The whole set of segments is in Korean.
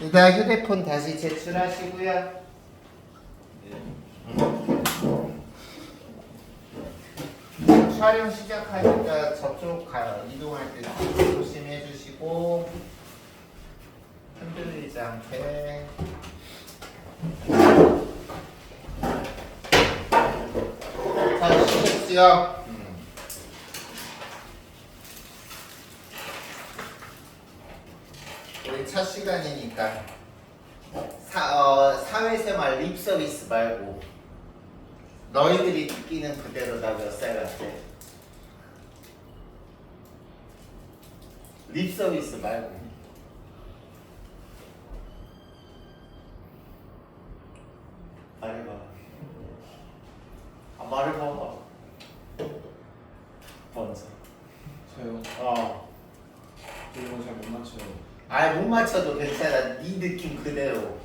일단 휴대폰 다시 제출하시고요. 촬영 시작하니까 저쪽 가요. 이동할 때 조심해 주시고 흔들리지 않게. 자, 쉬셨지요? 우리 첫 시간이니까 사회생활 립서비스 말고 너희들이 느끼는 그대로 나 몇 살 같아? 립서비스 말고 말해봐. 말해봐. 먼저. 저요? 이거 잘 못 맞춰요. 아이 못 맞춰도 괜찮아. 네 느낌 그대로.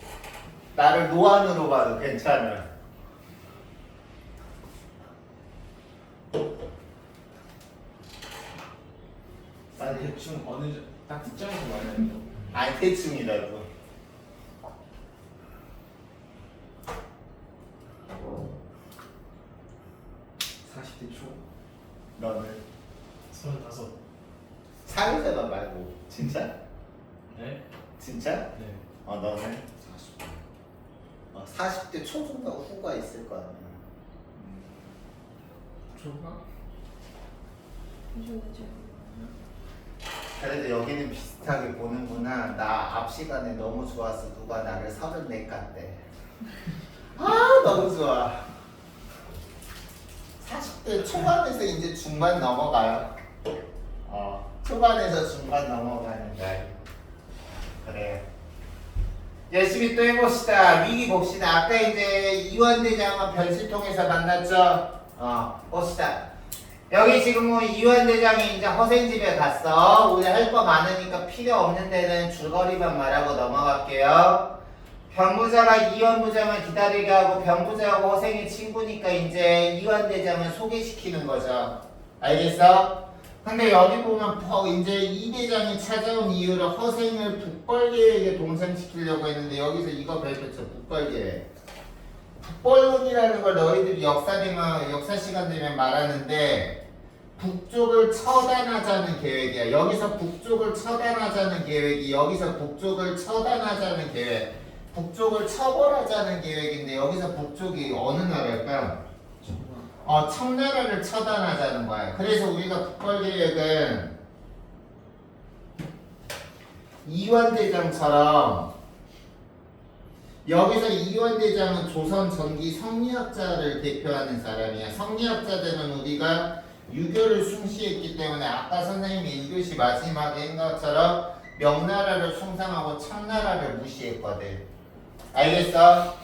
나를 노안으로 봐도 괜찮아. 나 대충 딱 특정해서 말해야 돼요. 아니 대충이라도. 너는? 35. 사회생활 말고 진짜? 네? 진짜? 네. 너는? 40대 초중반 후가 있을 거 아니야. 초가? 그래도 여기는 비슷하게 보는구나. 나 앞 시간에 너무 좋았어. 누가 나를 34 깠대. 아 너무 좋아. 40대 초반에서 이제 중반 넘어가요. 초반에서 중반 넘어가는 거야. 그래. 열심히 또 해봅시다. 위기 봅시다. 아까 이제 이완대장은 변시통에서 만났죠. 봅시다. 여기 지금 뭐 이완대장이 이제 허생집에 갔어. 우리 할 거 많으니까 필요 없는 데는 줄거리만 말하고 넘어갈게요. 병부자가 이완부장을 기다리게 하고 병부자하고 허생이 친구니까 이제 이완대장을 소개시키는 거죠. 알겠어? 근데 여기 보면 이제 이 대장이 찾아온 이유를 허생을 북벌계획에 동참시키려고 했는데 여기서 이거 배웠죠. 북벌계획. 북벌론이라는 걸 너희들이 역사 시간 되면 말하는데 북쪽을 처단하자는 계획이야. 여기서 북쪽을 처단하자는 계획이 여기서 북쪽을 처단하자는 계획. 북쪽을 처벌하자는 계획인데 여기서 북쪽이 어느 나라일까? 청나라를 처단하자는 거야. 그래서 우리가 북벌계획은 이완대장처럼 여기서 이완대장은 조선 전기 성리학자를 대표하는 사람이야. 성리학자들은 우리가 유교를 숭시했기 때문에 아까 선생님이 1교시 마지막에 한 것처럼 명나라를 숭상하고 청나라를 무시했거든. 알겠어?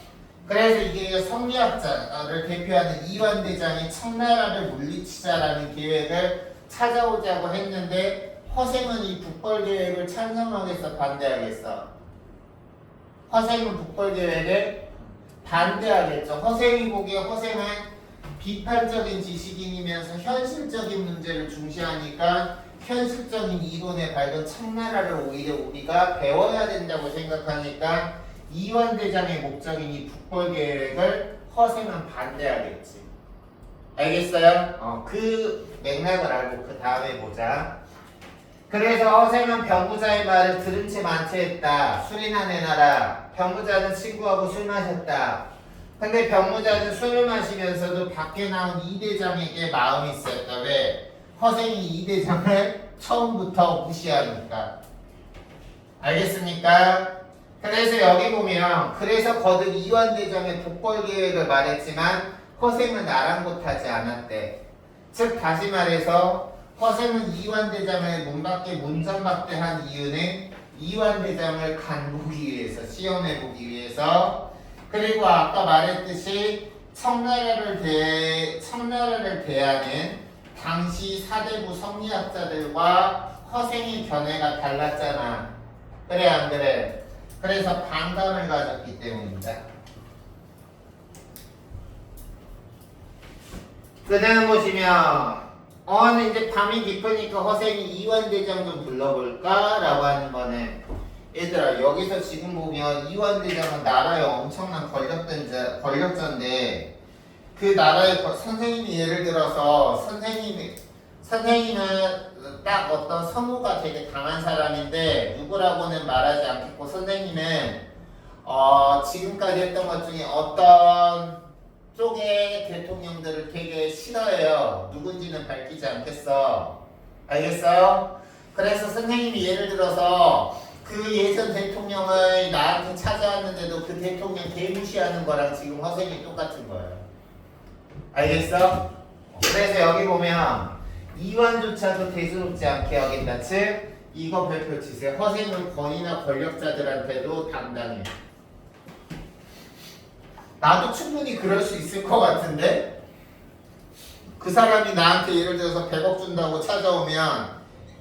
그래서 이게 성리학자를 대표하는 이완대장이 청나라를 물리치자라는 계획을 찾아오자고 했는데 허생은 이 북벌계획을 찬성하겠어? 반대하겠어? 허생은 북벌계획을 반대하겠죠. 허생이 보기에 허생은 비판적인 지식인이면서 현실적인 문제를 중시하니까 현실적인 이론에 밝은 청나라를 오히려 우리가 배워야 된다고 생각하니까 이완대장의 목적인 이 북벌계획을 허생은 반대하겠지. 알겠어요? 그 맥락을 알고 그 다음에 보자. 그래서 허생은 병부자의 말을 들은 채 만취했다. 술이나 내놔라. 병부자는 친구하고 술 마셨다. 근데 병부자는 술을 마시면서도 밖에 나온 이대장에게 마음이 있었다. 왜? 허생이 이대장을 처음부터 무시하니까. 알겠습니까? 그래서 여기 보면 그래서 거듭 이완대장의 북벌계획을 말했지만 허생은 아랑곳하지 않았대. 즉 다시 말해서 허생은 이완대장을 문전박대한 이유는 이완대장을 간보기 위해서 시험해보기 위해서 그리고 아까 말했듯이 청나라를 대하는 당시 사대부 성리학자들과 허생의 견해가 달랐잖아. 그래 안 그래? 그래서 반감을 가졌기 때문입니다. 그 다음 보시면 이제 밤이 깊으니까 허생이 이완대장 좀 불러볼까? 라고 하는 거는 얘들아 여기서 지금 보면 이완대장은 나라의 엄청난 권력자인데 그 나라의 선생님이 예를 들어서 선생님은 딱 어떤 성우가 되게 강한 사람인데 누구라고는 말하지 않겠고 선생님은 지금까지 했던 것 중에 어떤 쪽의 대통령들을 되게 싫어해요. 누군지는 밝히지 않겠어. 알겠어요? 그래서 선생님이 예를 들어서 그 예전 대통령을 나한테 찾아왔는데도 그 대통령 개무시하는 거랑 지금 허생이 똑같은 거예요. 알겠어? 그래서 여기 보면 이완조차도 대수롭지 않게 여긴다. 즉 이거 별표 치세요. 허생은 권위나 권력자들한테도 당당해. 나도 충분히 그럴 수 있을 것 같은데 그 사람이 나한테 예를 들어서 100억 준다고 찾아오면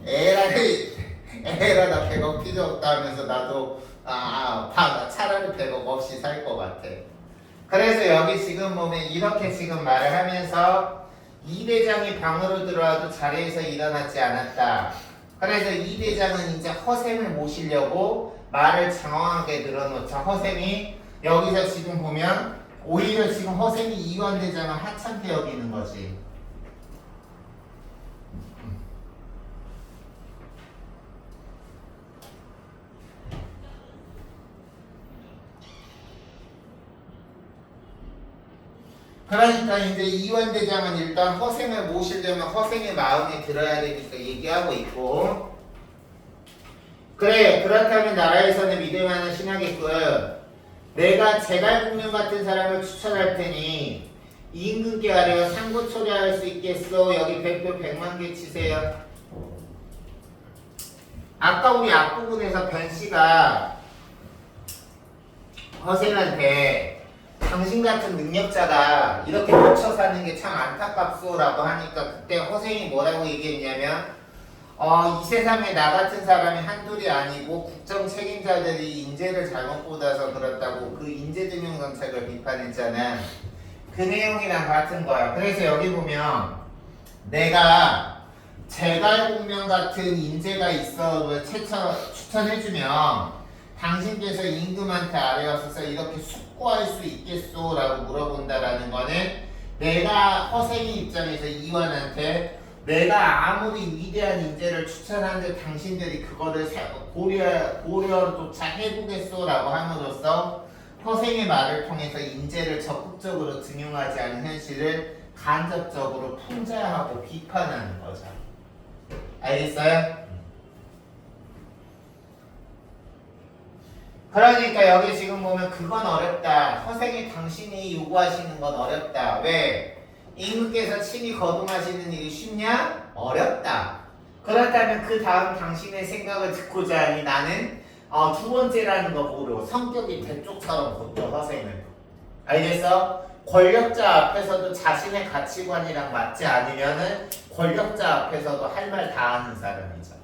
에라 나 100억 필요 없다 하면서 나도 차라리 100억 없이 살 것 같아. 그래서 여기 지금 보면 이렇게 지금 말을 하면서 이 대장이 방으로 들어와도 자리에서 일어나지 않았다. 그래서 이 대장은 이제 허생을 모시려고 말을 장황하게 늘어놓자. 허생이 여기서 지금 보면 오히려 지금 허생이 이완 대장을 하찮게 여기는 거지. 그러니까 이제 이완 대장은 일단 허생을 모시려면 허생의 마음에 들어야 되니까 얘기하고 있고, 그래 그렇다면 나라에서는 믿을 만한 신하겠군. 내가 제갈공명 같은 사람을 추천할 테니 임금께 아뢰어 상고 초래할 수 있겠소. 여기 백표 100만 개 치세요. 아까 우리 앞부분에서 변씨가 허생한테 당신 같은 능력자가 이렇게 묻혀 사는 게 참 안타깝소라고 하니까 그때 허생이 뭐라고 얘기했냐면 이 세상에 나 같은 사람이 한둘이 아니고 국정 책임자들이 인재를 잘못 뽑아서 그렇다고 그 인재등용 정책을 비판했잖아. 그 내용이랑 같은 거야. 그래서 여기 보면 내가 제갈공명 같은 인재가 있어 추천해주면 당신께서 임금한테 아뢰었어서 이렇게 숙고할 수 있겠소? 라고 물어본다라는 거는 내가 허생의 입장에서 이완한테 내가 아무리 위대한 인재를 추천하는데 당신들이 그거를 고려조차 해보겠소? 라고 함으로써 허생의 말을 통해서 인재를 적극적으로 등용하지 않은 현실을 간접적으로 풍자하고 비판하는 거죠. 알겠어요? 그러니까 여기 지금 보면 그건 어렵다. 허생이 당신이 요구하시는 건 어렵다. 왜? 임금께서 친히 거동하시는 일이 쉽냐? 어렵다. 그렇다면 그 다음 당신의 생각을 듣고자 하니 나는 두 번째라는 거 모르고 성격이 대쪽처럼 곧죠. 허생은. 알겠어? 권력자 앞에서도 자신의 가치관이랑 맞지 않으면은 권력자 앞에서도 할 말 다 하는 사람이죠.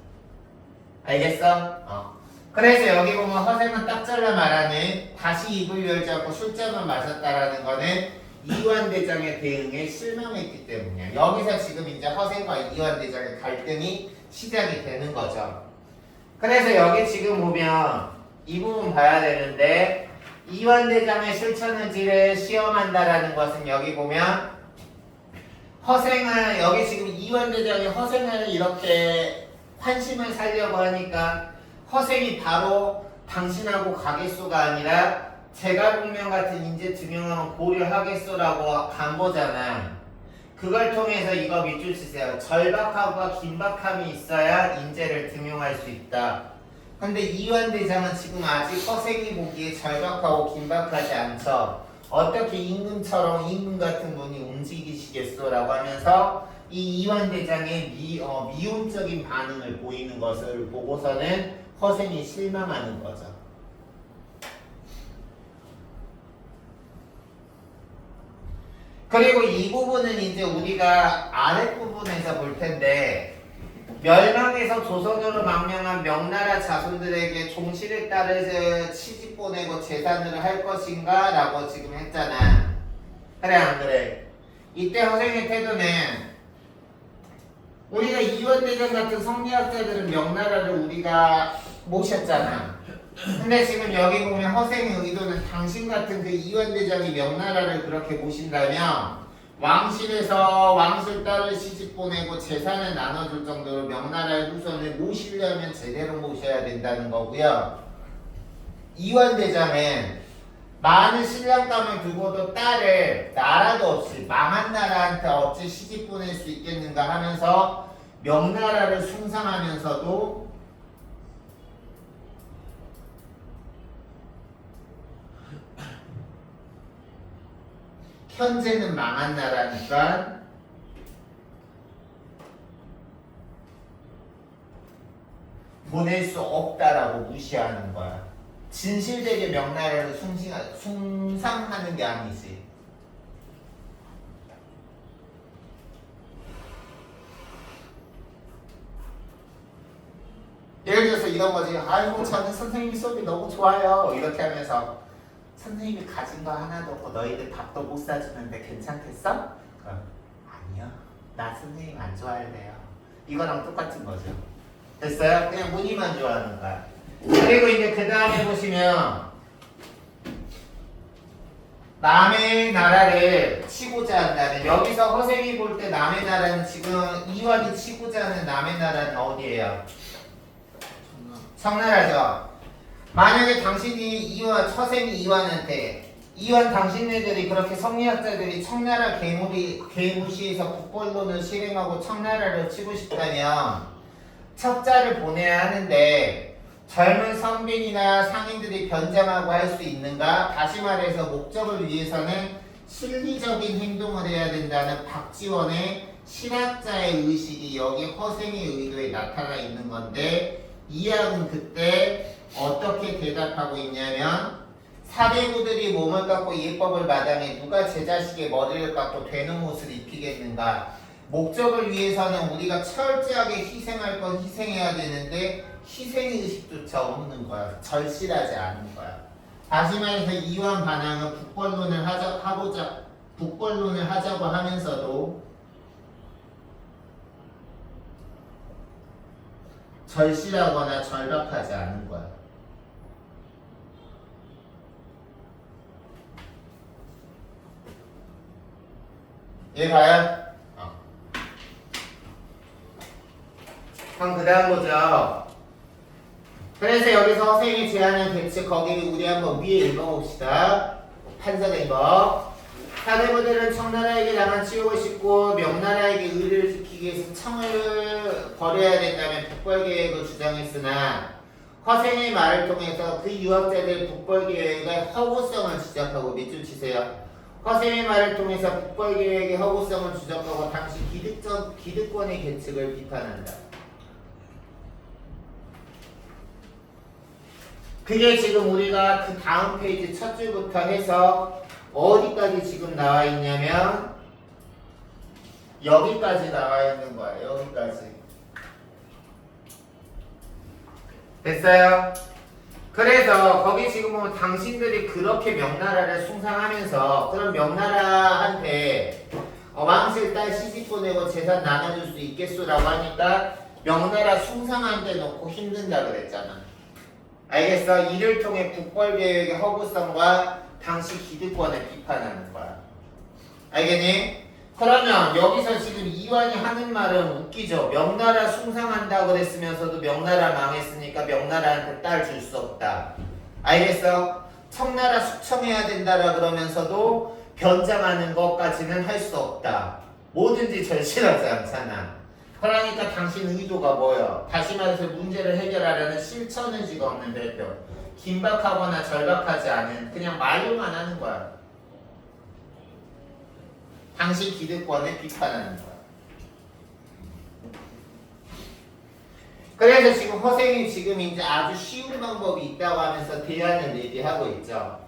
알겠어? 그래서 여기 보면 허생은 딱 잘라 말하는 다시 입을 열지 않고 술잔을 마셨다라는 거는 이완대장의 대응에 실망했기 때문이야. 여기서 지금 이제 허생과 이완대장의 갈등이 시작이 되는 거죠. 그래서 여기 지금 보면 이 부분 봐야 되는데 이완대장의 실천의지를 시험한다라는 것은 여기 보면 허생을 여기 지금 이완대장이 허생을 이렇게 환심을 살려고 하니까 허생이 바로 당신하고 가겠소가 아니라 제갈공명 같은 인재 등용하면 고려하겠소라고 간 거잖아. 그걸 통해서 이거 밑줄 치세요. 절박함과 긴박함이 있어야 인재를 등용할 수 있다. 근데 이완대장은 지금 아직 허생이 보기에 절박하고 긴박하지 않죠. 어떻게 임금처럼 임금 같은 분이 움직이시겠소라고 하면서 이 이완대장의 미움적인 반응을 보이는 것을 보고서는 허생이 실망하는 거죠. 그리고 이 부분은 이제 우리가 아랫부분에서 볼 텐데 멸망에서 조선으로 망명한 명나라 자손들에게 종실에 따르서 시집 보내고 재산을 할 것인가? 라고 지금 했잖아. 그래 안 그래? 이때 허생의 태도는 우리가 이원대장 같은 성리학자들은 명나라를 우리가 모셨잖아. 근데 지금 여기 보면 허생의 의도는 당신 같은 그 이완대장이 명나라를 그렇게 모신다면 왕실에서 왕실 딸을 시집 보내고 재산을 나눠줄 정도로 명나라의 후손을 모시려면 제대로 모셔야 된다는 거고요. 이완대장은 많은 신랑감을 두고도 딸을 나라도 없이 망한 나라한테 어찌 시집 보낼 수 있겠는가 하면서 명나라를 숭상하면서도 현재는 망한 나라니까 보낼 수 없다라고 무시하는 거야. 진실되게 명나라를 숭상하는 게 아니지. 예를 들어서 이런 거지. 아이고 저는 선생님이 수업이 너무 좋아요. 이렇게 하면서 선생님이 가진 거 하나도 없고 너희들 밥도 못 사주는데 괜찮겠어? 아니요. 나 선생님 안 좋아할래요. 이거랑 똑같은 거죠. 됐어요? 그냥 무늬만 좋아하는 거야. 그리고 이제 그 다음에 보시면 남의 나라를 치고자 한다는, 여기서 허생이 볼 때 남의 나라는 지금 이완이 치고자 하는 남의 나라는 어디예요? 청나라죠. 만약에 당신이 허생이 이완한테 이완 당신네들이 그렇게 성리학자들이 청나라 계무시에서 국본론을 실행하고 청나라를 치고 싶다면 첩자를 보내야 하는데 젊은 선빈이나 상인들이 변장하고 할 수 있는가? 다시 말해서 목적을 위해서는 실리적인 행동을 해야 된다는 박지원의 실학자의 의식이 여기 허생의 의도에 나타나 있는 건데, 이학은 그때 어떻게 대답하고 있냐면, 사대부들이 몸을 깎고 예법을 마당해 누가 제 자식의 머리를 깎고 되는 옷을 입히겠는가? 목적을 위해서는 우리가 철저하게 희생할 건 희생해야 되는데 희생의 의식조차 없는 거야. 절실하지 않은 거야. 다시 말해서 이완 반항은 북벌론을 하자고 하면서도 절실하거나 절박하지 않은 거야. 얘 봐요? 그럼 그 다음 보죠. 그래서 여기서 허생이 제안한 대책, 거기를 우리 한번 위에 읽어봅시다. 판사된 거. 사대부들은 청나라에게 당한 치욕을 싣고 명나라에게 의를 지키기 위해서 청을 버려야 된다면 북벌계획을 주장했으나 허생의 말을 통해서 그 유학자들 북벌계획의 허구성을 지적하고, 밑줄 치세요. 허생의 말을 통해서 북벌계획의 허구성을 지적하고 당시 기득권의 계측을 비판한다. 그게 지금 우리가 그 다음 페이지 첫 줄부터 해서 어디까지 지금 나와 있냐면 여기까지 나와 있는 거야. 여기까지. 됐어요? 그래서 거기 지금 보면 당신들이 그렇게 명나라를 숭상하면서 그런 명나라한테 왕실 딸 시집 보내고 재산 나눠줄 수 있겠소라고 하니까 명나라 숭상한 데 놓고 힘든다 그랬잖아. 알겠어? 이를 통해 국벌계획의 허구성과 당시 기득권을 비판하는 거야. 알겠니? 그러면 여기서 지금 이완이 하는 말은 웃기죠. 명나라 숭상한다 그랬으면서도 명나라 망했으니까 명나라한테 딸 줄 수 없다. 알겠어? 청나라 숙청해야 된다라 그러면서도 변장하는 것까지는 할 수 없다. 뭐든지 절실하지 않잖아. 그러니까 당신 의도가 뭐예요? 다시 말해서 문제를 해결하려는 실천 의지가 없는 대표. 긴박하거나 절박하지 않은, 그냥 말로만 하는 거야. 당신 기득권을 비판하는 거야. 그래서 지금 허생이 지금 이제 아주 쉬운 방법이 있다고 하면서 대안을 얘기하고 있죠.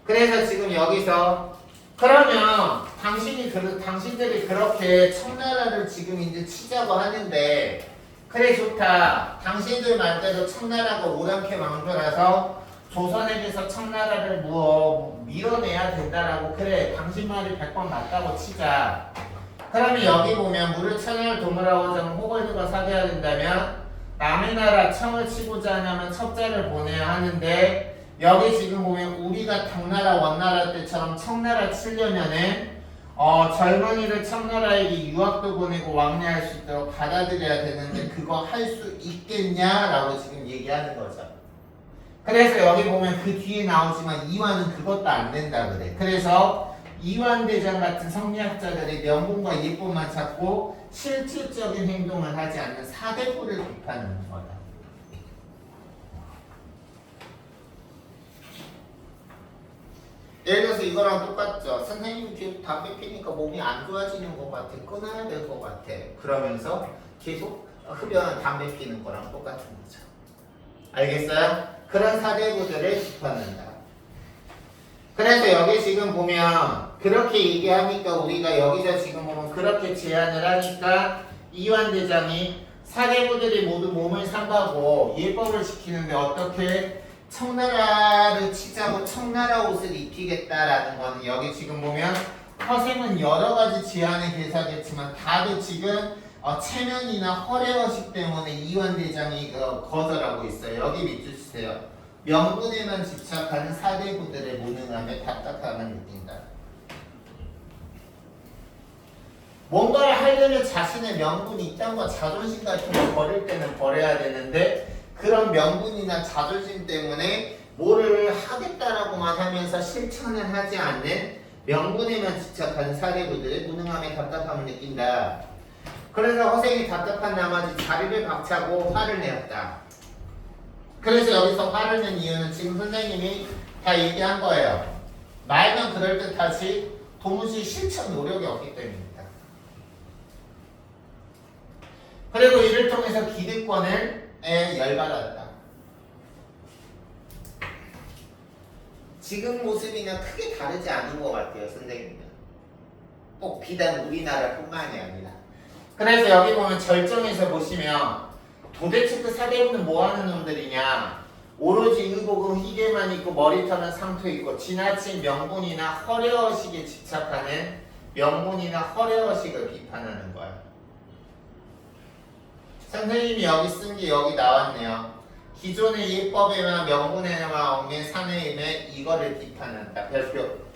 그래서 지금 여기서 그러면 당신들이 그렇게 청나라를 지금 이제 치자고 하는데, 그래 좋다. 당신들 말대로 청나라가 오랑캐 왕조라서 조선에게서 청나라를 밀어내야 된다라고, 그래 당신 말이 100번 맞다고 치자. 그러면 여기 보면 무릇 천하를 도모하고자 호걸드가 사대해야 된다면 남의 나라 청을 치고자 하면 첩자를 보내야 하는데 여기 지금 보면 우리가 당나라 원나라 때처럼 청나라 치려면은 젊은이를 청나라에게 유학도 보내고 왕래할 수 있도록 받아들여야 되는데 그거 할 수 있겠냐라고 지금 얘기하는 거죠. 그래서 여기 보면 그 뒤에 나오지만 이완은 그것도 안 된다 그래. 그래서 이완대장 같은 성리학자들이 명분과 예법만 찾고 실질적인 행동을 하지 않는 사대부를 비판하는 거다. 예를 들어서 이거랑 똑같죠. 선생님이 계속 담배 피니까 몸이 안 좋아지는 것 같아. 끊어야 될 것 같아. 그러면서 계속 흡연 담배 피는 거랑 똑같은 거죠. 알겠어요? 그런 사대부들을 비판한다. 그래서 여기 지금 보면 그렇게 얘기하니까 우리가 여기서 지금 보면 그렇게 제안을 하니까 이완대장이 사대부들이 모두 몸을 삼가고 예법을 지키는데 어떻게 청나라를 치자고 청나라 옷을 입히겠다라는 거는 여기 지금 보면 허생은 여러 가지 제안을 개사했지만 다들 지금 체면이나 허례허식 때문에 이완대장이 거절하고 있어요. 여기 밑줄 주세요. 명분에만 집착하는 사대부들의 무능함에 답답함을 느낀다. 뭔가를 하려면 자신의 명분이 있다는 거 자존심 같은 거 버릴 때는 버려야 되는데 그런 명분이나 자존심 때문에 뭐를 하겠다라고만 하면서 실천을 하지 않는 명분에만 집착하는 사대부들의 무능함에 답답함을 느낀다. 그래서 허생이 답답한 나머지 자리를 박차고 화를 내었다. 그래서 여기서 화를 낸 이유는 지금 선생님이 다 얘기한 거예요. 말만 그럴듯하지 도무지 실천 노력이 없기 때문입니다. 그리고 이를 통해서 기득권에 열받았다. 지금 모습이랑 크게 다르지 않은 것 같아요, 선생님은. 꼭 비단 우리나라뿐만이 아니라. 그래서 여기 보면 절정에서 보시면 도대체 그 사대부는 뭐하는 놈들이냐. 오로지 의복은 희게만 입고 머리털은 상투 입고 지나친 명분이나 허례허식에 집착하는 명분이나 허례허식을 비판하는 거야. 선생님이 여기 쓴 게 여기 나왔네요. 기존의 예법에만 명분에만 얽힌 사내임에 이거를 비판한다. 별표.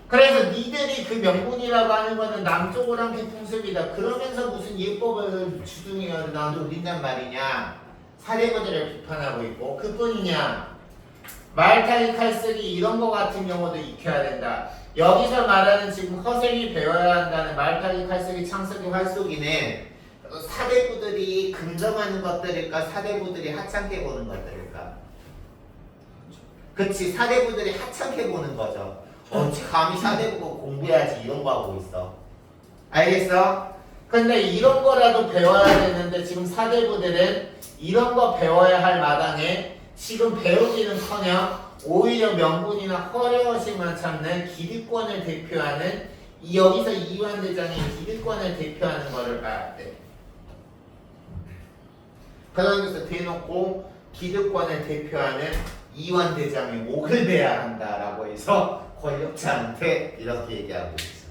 그래서 니들이 그 명분이라고 하는 거는 남쪽 오랑캐 풍습이다. 그러면서 무슨 예법을 주둥이가 나돌린단 말이냐. 사대부들을 비판하고 있고 그뿐이냐. 말타기 칼쓰기 이런 거 같은 경우도 익혀야 된다. 여기서 말하는 지금 허생이 배워야 한다는 말타기 칼쓰기 창쓰기 활쏘기는 사대부들이 긍정하는 것들일까 사대부들이 하찮게 보는 것들일까. 그치, 사대부들이 하찮게 보는 거죠. 감히 사대부고 공부해야지 이런 거 하고 있어. 알겠어? 근데 이런 거라도 배워야 되는데 지금 사대부들은 이런 거 배워야 할 마당에 지금 배우기는커녕 오히려 명분이나 허례허식만 찾는 기득권을 대표하는 여기서 이완대장이 기득권을 대표하는 거를 봐야 돼. 그러면서 대놓고 기득권을 대표하는 이완대장의 목을 베야 한다라고 해서 권력자한테 이렇게 얘기하고 있어.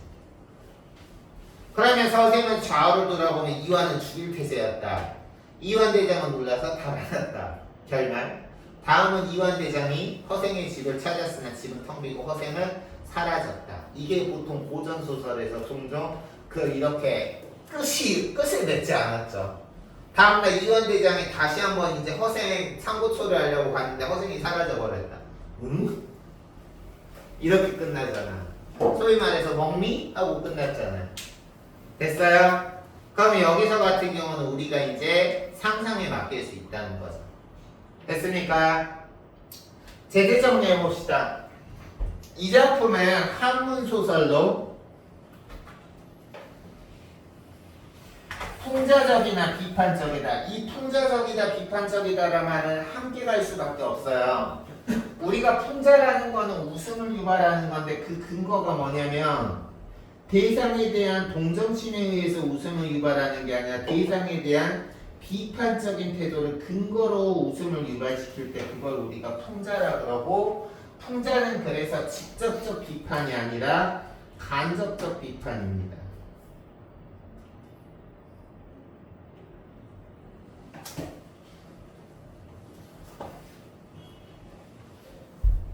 그러면 서생은 좌우를 돌아보면 이완은 죽일 태세였다. 이완대장은 놀라서 달아났다. 결말. 다음은 이완대장이 허생의 집을 찾았으나 집은 텅 비고 허생은 사라졌다. 이게 보통 고전소설에서 종종 이렇게 끝을 맺지 않았죠. 다음날 이완대장이 다시 한번 이제 허생 상고초를 하려고 갔는데 허생이 사라져 버렸다. 응? 이렇게 끝나잖아. 소위 말해서 먹미? 하고 끝났잖아. 됐어요? 그럼 여기서 같은 경우는 우리가 이제 상상에 맡길 수 있다는 거죠. 됐습니까? 제대 정리해봅시다. 이 작품은 한문소설로 풍자적이나 비판적이다. 이 풍자적이다, 비판적이다라는 말은 한계가 있을 수밖에 없어요. 우리가 풍자라는 거는 웃음을 유발하는 건데 그 근거가 뭐냐면 대상에 대한 동정심에 의해서 웃음을 유발하는 게 아니라 대상에 대한 비판적인 태도를 근거로 웃음을 유발시킬 때 그걸 우리가 풍자라 그러고 풍자는 그래서 직접적 비판이 아니라 간접적 비판입니다.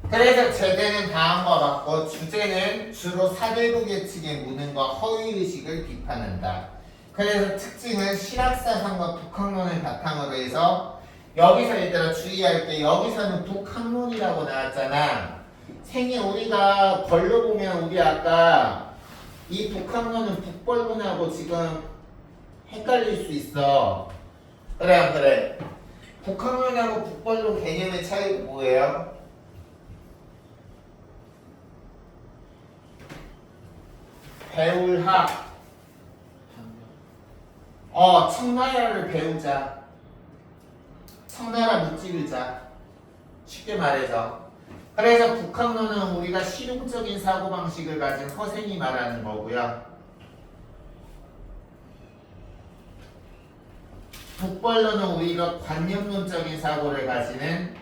그래서 제대는 다한 거 같고 주제는 주로 사대부 계층의 무능과 허위의식을 비판한다. 그래서 특징은 실학사상과 북학론을 바탕으로 해서 여기서 얘들아 주의할 게 여기서는 북학론이라고 나왔잖아. 생이 우리가 벌로 보면 우리 아까 이 북학론은 북벌문하고 지금 헷갈릴 수 있어. 그래 안 그래? 북학론하고 북벌론 개념의 차이가 뭐예요? 배울 학. 청나라를 배우자. 청나라 무찌르자. 쉽게 말해서. 그래서 북학론은 우리가 실용적인 사고방식을 가진 허생이 말하는 거고요. 북벌론은 우리가 관념론적인 사고를 가지는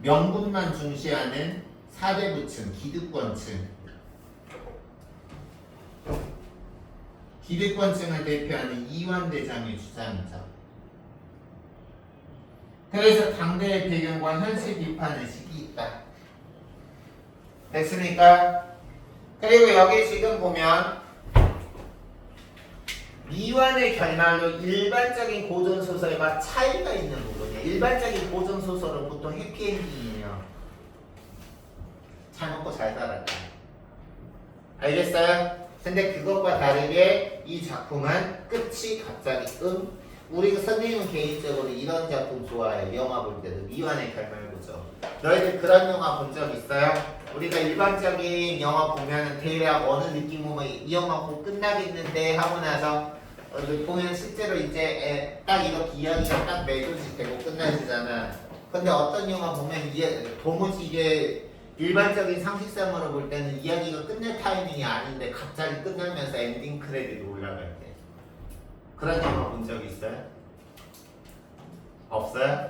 명분만 중시하는 사대부층, 기득권층. 기득권층을 대표하는 이완대장의 주장이죠. 그래서 당대의 배경과 현실 비판의식이 있다. 됐습니까? 그리고 여기 지금 보면 미완의 결말로 일반적인 고전소설과 차이가 있는 부분이에요. 일반적인 고전소설은 보통 해피엔딩이에요. 잘 먹고 잘 살았다. 알겠어요? 근데 그것과 다르게 이 작품은 끝이 갑자기 우리가 선생님은 개인적으로 이런 작품 좋아해요. 영화 볼 때도 미완의 결말 보죠. 너희들 그런 영화 본 적 있어요? 우리가 일반적인 영화 보면은 대략 어느 느낌 보면 이 영화 곧 끝나겠는데 하고 나서 보면 실제로 이제 딱 이렇게 이야기가 딱 매듭이 되고 끝나지잖아. 근데 어떤 영화 보면 도무지 이게 일반적인 상식상으로 볼 때는 이야기가 끝날 타이밍이 아닌데 갑자기 끝나면서 엔딩 크레딧이 올라갈 때 그런 영화 본 적 있어요? 없어요?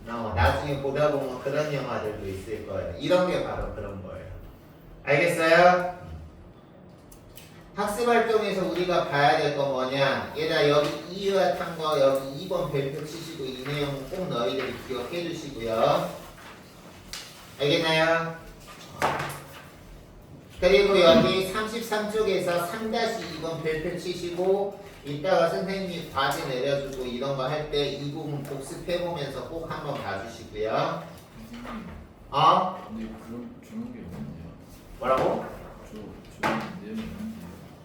나중에 보다 보면 그런 영화들도 있을 거예요. 이런 게 바로 그런 거예요. 알겠어요? 학습활동에서 우리가 봐야 될 건 뭐냐? 얘들아 여기 이유와 탄거 여기 2번 별표 치시고 이 내용 꼭 너희들이 기억해 주시고요. 알겠나요? 그리고 여기 33쪽에서 3-2번 별표 치시고 이따가 선생님이 과제 내려주고 이런 거 할 때 이 부분 복습해보면서 꼭 한번 봐주시고요. 근데 그런 게 없는데요. 뭐라고? 저런 내용이 없는데요.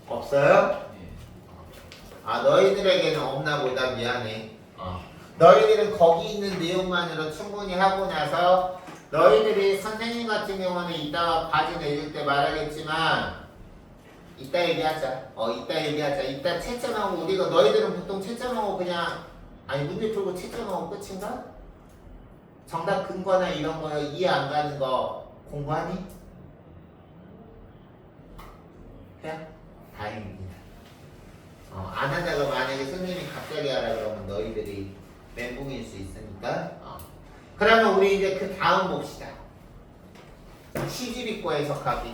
없어요? 예. 너희들에게는 없나 보다. 미안해. 너희들은 거기 있는 내용만으로 충분히 하고 나서 너희들이 선생님 같은 경우는 이따가 과제 내줄 때 말하겠지만 이따 얘기하자. 이따 채점하고 우리가 너희들은 보통 채점하고 그냥 문제 풀고 채점하고 끝인가? 정답 근거나 이런 거 이해 안 가는 거 공부하니? 그래? 다행입니다. 안 하다가 만약에 선생님이 갑자기 하라 그러면 너희들이 멘붕일 수 있으니까. 그러면 우리 이제 그 다음 봅시다. 시집 읽고 해석하기.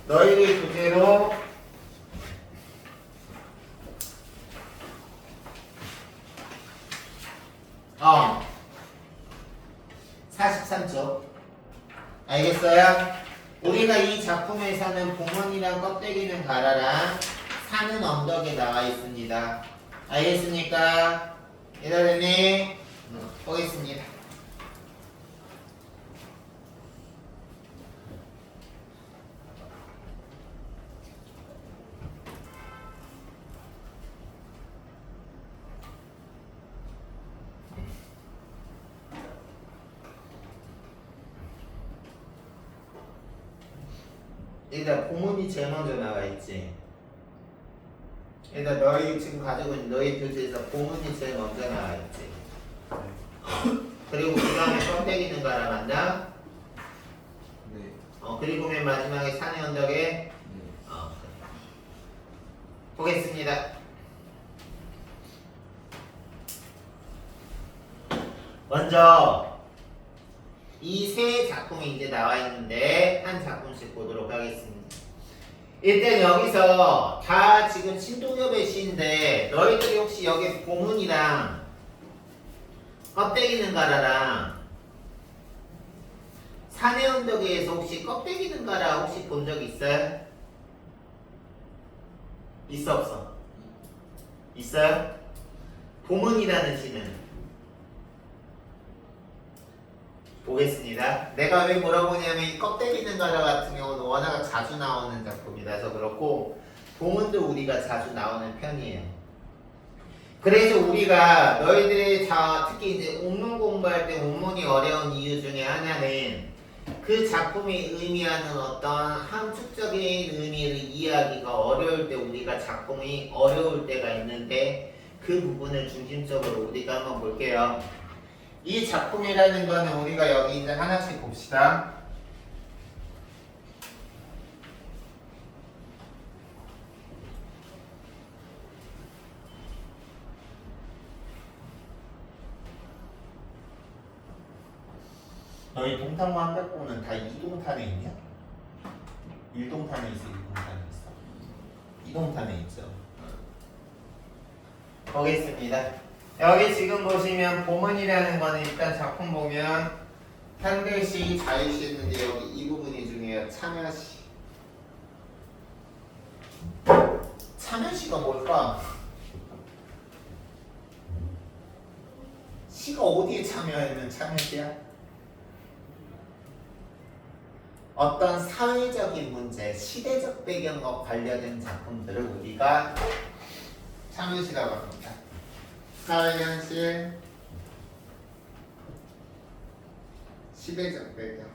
너희들 주제로 43쪽. 알겠어요? 우리가 이 작품에서는 봉헌이랑 껍데기는 갈아라, 산은 언덕에 나와 있습니다. 알겠습니까? 이러더니 보겠습니다. 일단 봉헌이 제일 먼저 나와 있지. 일단 너희 지금 가지고 있는 너희 교재에서 봉헌이 제일 먼저 나와 있지. 그리고 그 다음에 껍데기는 갈아간다. 네. 그리고 맨 마지막에 산의 언덕에. 네. 보겠습니다. 먼저 이 세 작품이 이제 나와 있는데 한 작품씩 보도록 하겠습니다. 일단 여기서 다 지금 신동엽의 시인데 너희들이 혹시 여기 봉헌이랑 껍데기는 가라랑 산의 언덕에서 혹시 껍데기는 가라 혹시 본 적 있어요? 있어 없어? 있어요? 보문이라는 시는 보겠습니다. 내가 왜 물어보냐면 이 껍데기는 가라 같은 경우는 워낙 자주 나오는 작품이라서 그렇고 보문도 우리가 자주 나오는 편이에요. 그래서 우리가 너희들이 특히 이제 운문 공부할 때 운문이 어려운 이유 중에 하나는 그 작품이 의미하는 어떤 함축적인 의미를 이해하기가 어려울 때 우리가 작품이 어려울 때가 있는데 그 부분을 중심적으로 우리가 한번 볼게요. 이 작품이라는 거는 우리가 여기 이제 하나씩 봅시다. 너희 동탄만 빼고는 다 이동탄에 있냐? 1동탄에 있어, 2동탄에 있어. 2동탄에 있죠. 보겠습니다. 여기 지금 보시면 보문이라는 거는 일단 작품 보면 현대시, 자유시 있는데 여기 이 부분이 중요해요. 참여시. 참여시가 뭘까? 시가 어디에 참여하면 참여시야? 어떤 사회적인 문제, 시대적 배경과 관련된 작품들을 우리가 참여시라고 합니다. 사회현실, 시대적 배경.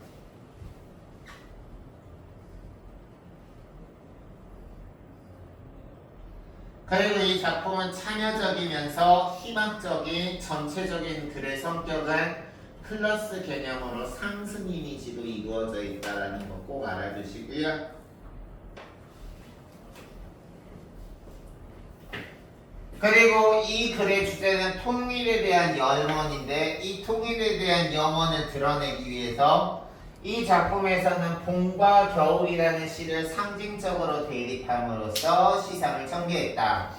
그리고 이 작품은 참여적이면서 희망적인 전체적인 글의 성격은 플러스 개념으로 상승 이미지로 이루어져 있다는 거 꼭 알아두시고요. 그리고 이 글의 주제는 통일에 대한 염원인데 이 통일에 대한 염원을 드러내기 위해서 이 작품에서는 봄과 겨울이라는 시를 상징적으로 대립함으로써 시상을 전개했다.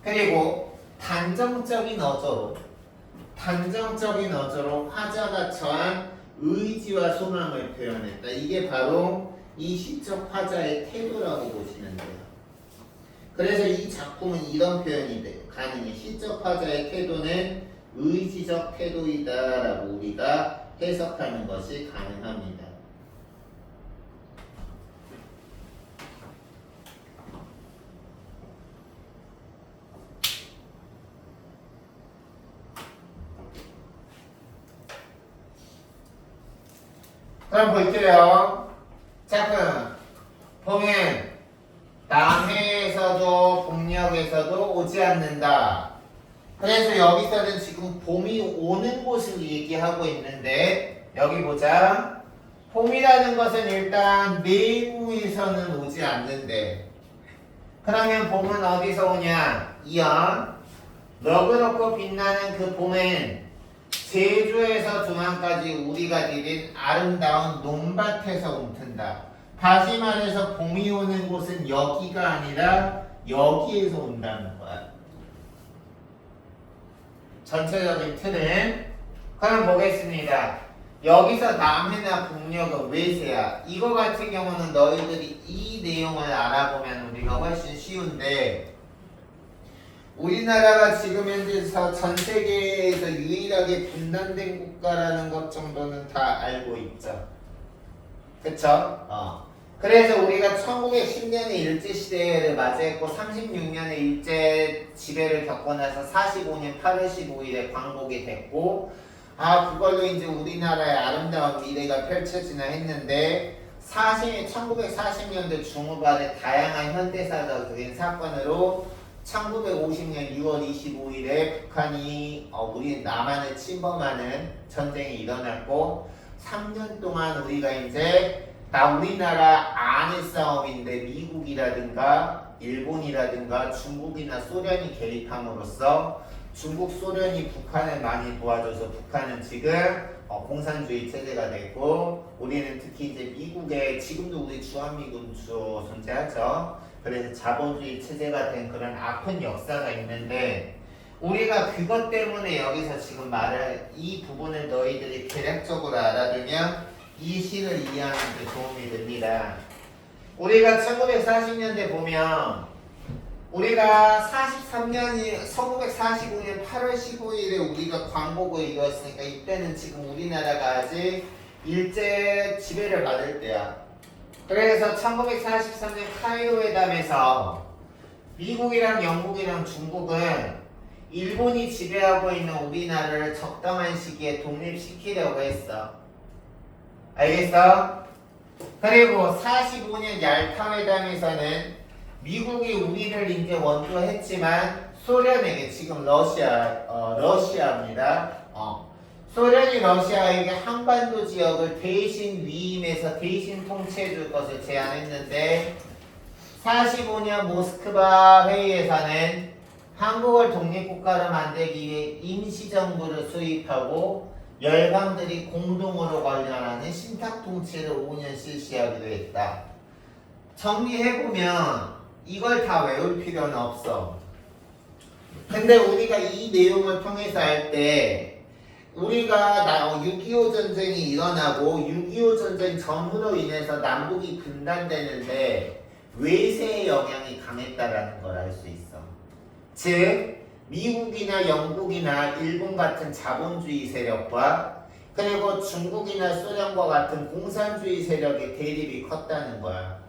그리고 단정적인 어조로 화자가 처한 의지와 소망을 표현했다. 이게 바로 이 시적 화자의 태도라고 보시면 돼요. 그래서 이 작품은 이런 표현이 가능해. 시적 화자의 태도는 의지적 태도이다라고 우리가 해석하는 것이 가능합니다. 그럼 볼게요. 작품 보면 남해에서도 북녘에서도 오지 않는다. 그래서 여기서는 지금 봄이 오는 곳을 얘기하고 있는데 여기 보자. 봄이라는 것은 일단 내부에서는 오지 않는데 그러면 봄은 어디서 오냐? 이연 너그럽고 빛나는 그 봄은 제주에서 중앙까지 우리가 디딘 아름다운 논밭에서 움튼다. 다시 말해서 봄이 오는 곳은 여기가 아니라 여기에서 온다는 거야. 전체적인 틀은 그럼 보겠습니다. 여기서 남해나 북녘은 외세야. 이거 같은 경우는 너희들이 이 내용을 알아보면 우리가 훨씬 쉬운데 우리나라가 지금 현재서 전 세계에서 유일하게 분단된 국가라는 것 정도는 다 알고 있죠. 그쵸? 그래서 우리가 1910년에 일제시대를 맞이했고 36년에 일제 지배를 겪고 나서 45년 8월 15일에 광복이 됐고 그걸로 이제 우리나라의 아름다운 미래가 펼쳐지나 했는데 1940년대 중후반에 다양한 현대사적인 사건으로 1950년 6월 25일에 북한이 우리 남한을 침범하는 전쟁이 일어났고 3년 동안 우리가 이제 우리나라 안의 싸움인데 미국이라든가 일본이라든가 중국이나 소련이 개입함으로써 중국, 소련이 북한을 많이 도와줘서 북한은 지금 공산주의 체제가 됐고 우리는 특히 이제 미국에 지금도 우리 주한미군 존재하죠. 그래서 자본주의 체제가 된 그런 아픈 역사가 있는데 우리가 그것 때문에 여기서 지금 말을 이 부분을 너희들이 대략적으로 알아두면 이 시를 이해하는 데 도움이 됩니다. 우리가 1940년대 보면 우리가 1945년 8월 15일에 우리가 광복을 이루었으니까 이때는 지금 우리나라가 아직 일제 지배를 받을 때야. 그래서 1943년 카이로 회담에서 미국이랑 영국이랑 중국은 일본이 지배하고 있는 우리나라를 적당한 시기에 독립시키려고 했어. 알겠어? 그리고 45년 얄타 회담에서는 미국이 우리를 이제 원조했지만 소련에게 지금 러시아입니다. 소련이 러시아에게 한반도 지역을 대신 위임해서 대신 통치해 줄 것을 제안했는데 45년 모스크바 회의에서는 한국을 독립국가로 만들기 위해 임시정부를 수립하고 열강들이 공동으로 관련하는 신탁통치를 5년 실시하기로 했다. 정리해보면 이걸 다 외울 필요는 없어. 근데 우리가 이 내용을 통해서 할 때 우리가 6.25 전쟁이 일어나고 6.25 전쟁 전후로 인해서 남북이 분단되는데 외세의 영향이 강했다라는 걸 알 수 있어. 즉 미국이나 영국이나 일본 같은 자본주의 세력과 그리고 중국이나 소련과 같은 공산주의 세력의 대립이 컸다는 거야.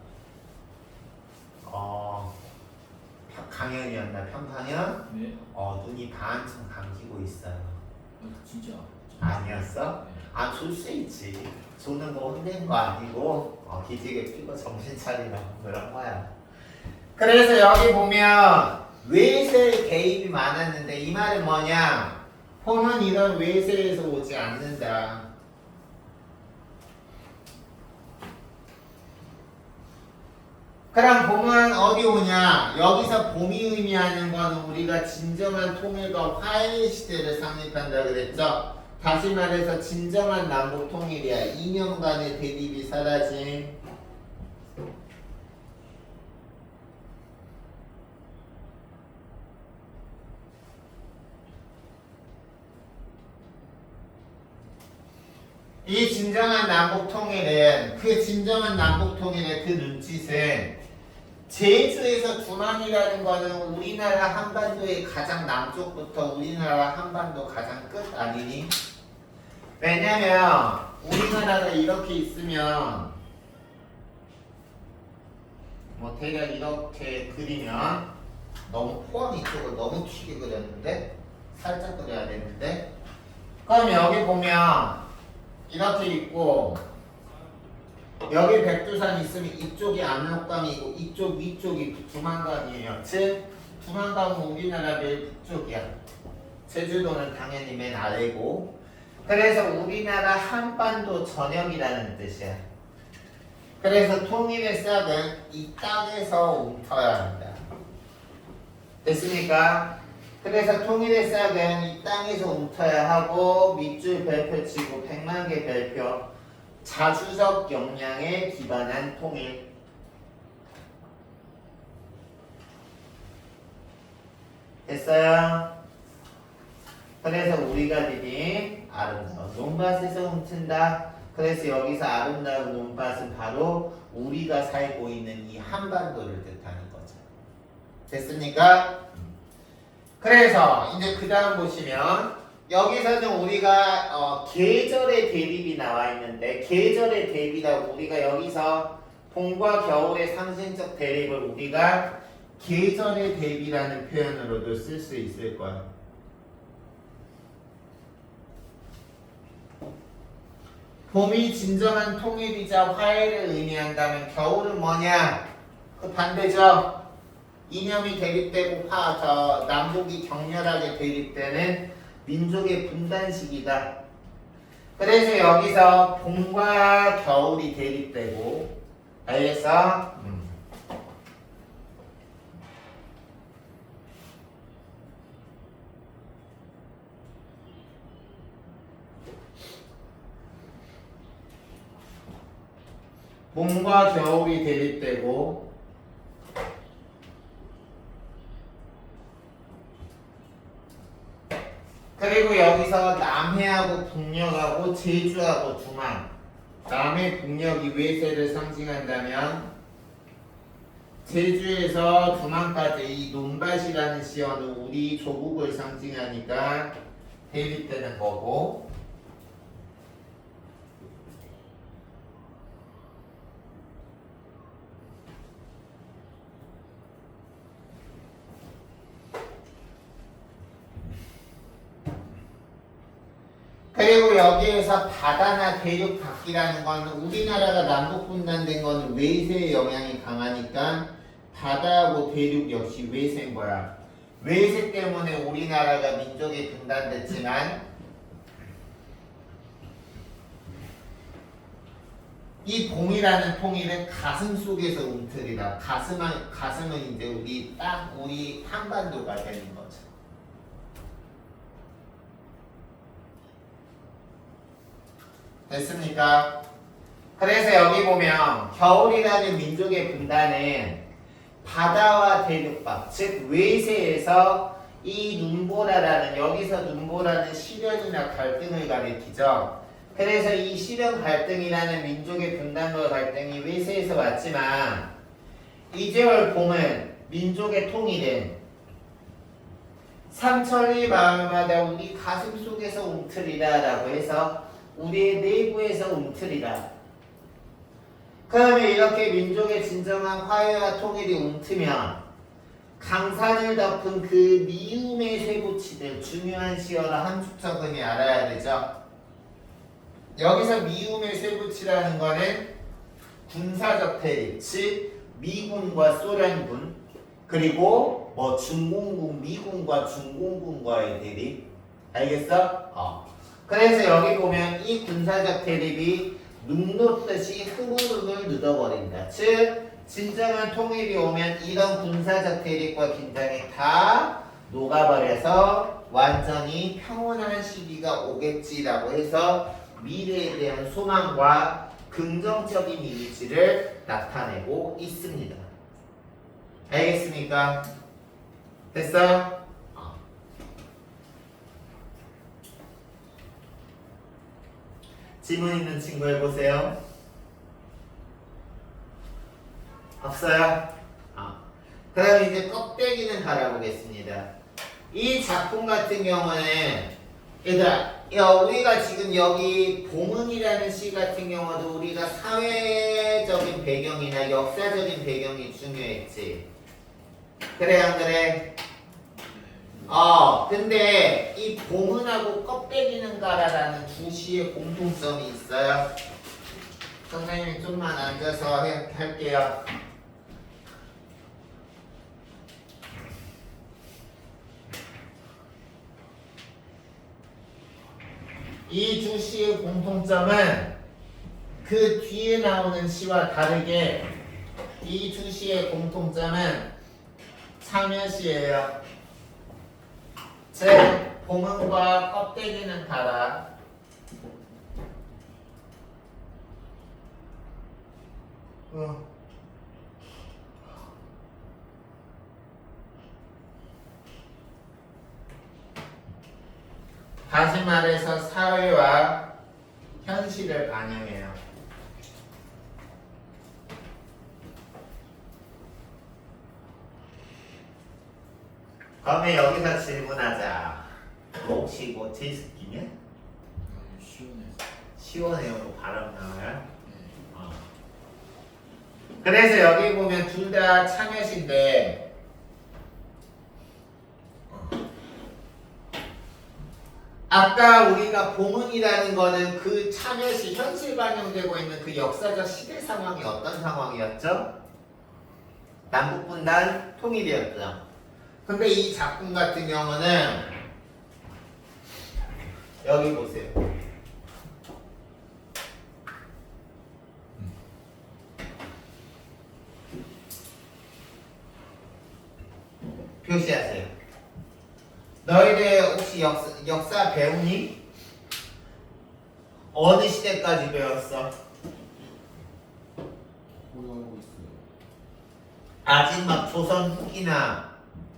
강연이었나 평강연? 네. 눈이 반쯤 감기고 있어요. 진짜. 아니었어? 네. 줄 수 있지. 조는 거 혼낸 거 아니고 기지개 피고 정신 차리라고 그런 거야. 그래서 여기 보면 외세의 개입이 많았는데 이 말은 뭐냐? 혼은 이런 외세에서 오지 않는다. 그럼 봄은 어디 오냐? 여기서 봄이 의미하는 건 우리가 진정한 통일과 화해의 시대를 상립한다 그랬죠? 다시 말해서 진정한 남북 통일이야. 2년간의 대립이 사라진 이 진정한 남북 통일은 진정한 남북 통일의 그 눈짓은 제주에서 두만이라는 거는 우리나라 한반도의 가장 남쪽부터 우리나라 한반도 가장 끝 아니니? 왜냐면 우리나라가 이렇게 있으면 대략 이렇게 그리면 너무 포항 이쪽을 너무 튀게 그렸는데 살짝 그려야 되는데 그럼 여기 보면 이렇게 있고 여기 백두산 있으면 이쪽이 압록강이고 이쪽 위쪽이 두만강이에요. 즉 두만강은 우리나라 제일 북쪽이야. 제주도는 당연히 맨 아래고 그래서 우리나라 한반도 전역이라는 뜻이야. 그래서 통일의 싹은 이 땅에서 웅터야 한다. 됐습니까? 그래서 통일의 싹은 이 땅에서 웅터야 하고 밑줄 별표 치고 100만 개 별표 자주적 역량에 기반한 통일. 됐어요? 그래서 우리가 드린 아름다운 논밭에서 훔친다. 그래서 여기서 아름다운 논밭은 바로 우리가 살고 있는 이 한반도를 뜻하는 거죠. 됐습니까? 그래서 이제 그 다음 보시면 여기서는 우리가 계절의 대립이 나와 있는데 계절의 대비라고 우리가 여기서 봄과 겨울의 상징적 대립을 우리가 계절의 대비라는 표현으로도 쓸 수 있을 거야. 봄이 진정한 통일이자 화해를 의미한다면 겨울은 뭐냐? 그 반대죠. 이념이 대립되고 남북이 격렬하게 대립되는 민족의 분단 시기다. 그래서 여기서 봄과 겨울이 대립되고 알겠어? 봄과 겨울이 대립되고 그리고 여기서 남해하고 북녘하고 제주하고 두만. 남해 북녘이 외세를 상징한다면 제주에서 두만까지 이 논밭이라는 시어는 우리 조국을 상징하니까 대립되는 거고, 그리고 여기에서 바다나 대륙 밖이라는 건 우리나라가 남북 분단된 건 외세의 영향이 강하니까 바다하고 대륙 역시 외세인 거야. 외세 때문에 우리나라가 민족이 분단됐지만 이 봉이라는 통일은 가슴 속에서 움틀이다. 가슴은 이제 우리 한반도가 되는 거죠. 됐습니까? 그래서 여기 보면 겨울이라는 민족의 분단은 바다와 대륙밖, 즉 외세에서 이 눈보라라는, 여기서 눈보라는 시련이나 갈등을 가리키죠. 그래서 이 시련 갈등이라는 민족의 분단과 갈등이 외세에서 왔지만 이제월 봄은 민족의 통일은 삼천리 마을마다 우리 가슴 속에서 움틀이다 라고 해서 우리의 내부에서 움틀이다. 그러면 이렇게 민족의 진정한 화해와 통일이 움트면 강산을 덮은 그 미움의 쇠붙이들, 중요한 시어라 함축적은이 알아야 되죠. 여기서 미움의 쇠붙이라는 거는 군사적 대립, 즉 미군과 소련군, 그리고 뭐 중공군, 미군과 중공군과의 대립. 알겠어? 그래서 여기 보면 이 군사적 대립이 눈 녹듯이 흐물흐물 늦어버린다. 즉 진정한 통일이 오면 이런 군사적 대립과 긴장이 다 녹아버려서 완전히 평온한 시기가 오겠지라고 해서 미래에 대한 소망과 긍정적인 이미지를 나타내고 있습니다. 알겠습니까? 됐어? 질문 있는 친구 해보세요. 없어요? 그럼 이제 껍데기는 달아보겠습니다. 이 작품 같은 경우는 얘들아, 우리가 지금 여기 봉은이라는 시 같은 경우도 우리가 사회적인 배경이나 역사적인 배경이 중요했지. 그래 안 그래? 근데 이 봉은하고 껍데기는 가라라는 두 시의 공통점이 있어요. 선생님이 좀만 앉아서 할게요. 이 두 시의 공통점은 그 뒤에 나오는 시와 다르게 이 두 시의 공통점은 참여시예요. 즉 봉은과 껍데기는 가라. 다시 말해서 사회와 현실을 반영해요. 그러면 여기서 질문하자. 혹시 이거 제습기냐? 시원해. 시원해요. 뭐 바람 나와요? 그래서 여기 보면 둘 다 참여시인데 아까 우리가 봉은이라는 거는 그 참여시 현실 반영되고 있는 그 역사적 시대 상황이 어떤 상황이었죠? 남북분단 통일이었죠. 근데 이 작품 같은 경우는 여기 보세요. 표시하세요. 너희들 혹시 역사 배우니? 어느 시대까지 배웠어? 공부하고 있어요. 아직 막 조선 후기나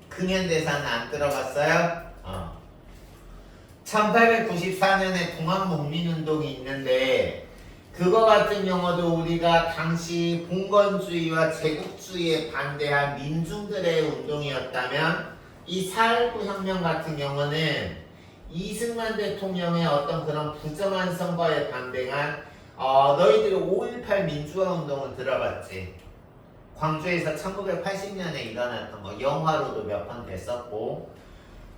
근현대사는 안 들어갔어요? 1894년에 동학농민운동이 있는데 그거 같은 경우도 우리가 당시 봉건주의와 제국주의에 반대한 민중들의 운동이었다면 이 4.19 혁명 같은 경우는 이승만 대통령의 어떤 그런 부정한 선거에 반대한 너희들이 5.18 민주화 운동은 들어봤지? 광주에서 1980년에 일어났던 거 영화로도 몇 번 됐었고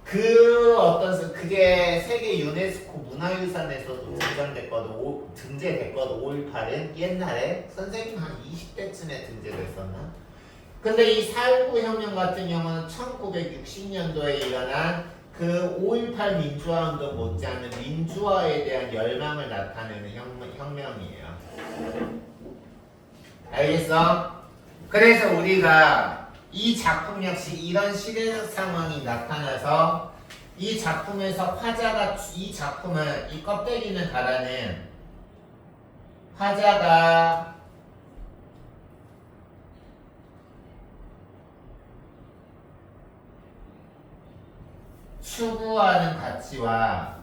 그게 세계 유네스코 문화유산에서도 등재됐거든. 5.18은 옛날에 선생님 한 20대쯤에 등재됐었나? 근데 이 4.19 혁명 같은 경우는 1960년도에 일어난 그 5.18 민주화 운동 못지않은 민주화에 대한 열망을 나타내는 혁명이에요. 알겠어? 그래서 우리가 이 작품 역시 이런 시대적 상황이 나타나서 이 작품에서 화자가 이 작품을 이 껍데기는 가라는 화자가 추구하는 가치와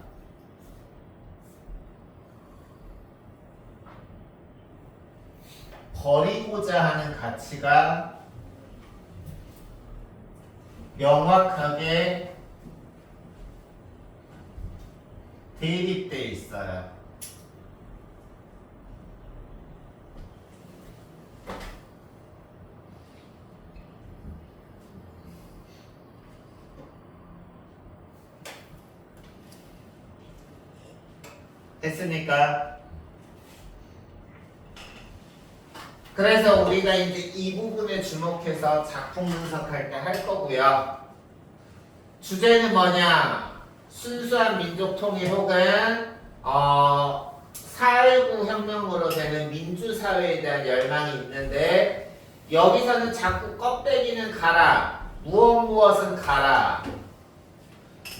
버리고자 하는 가치가 명확하게 대립돼 있어요. 됐습니까? 그래서 우리가 이제 이 부분에 주목해서 작품 분석할 때 할 거고요. 주제는 뭐냐? 순수한 민족 통일 혹은 4.19 혁명으로 되는 민주사회에 대한 열망이 있는데 여기서는 자꾸 껍데기는 가라. 무엇은 가라.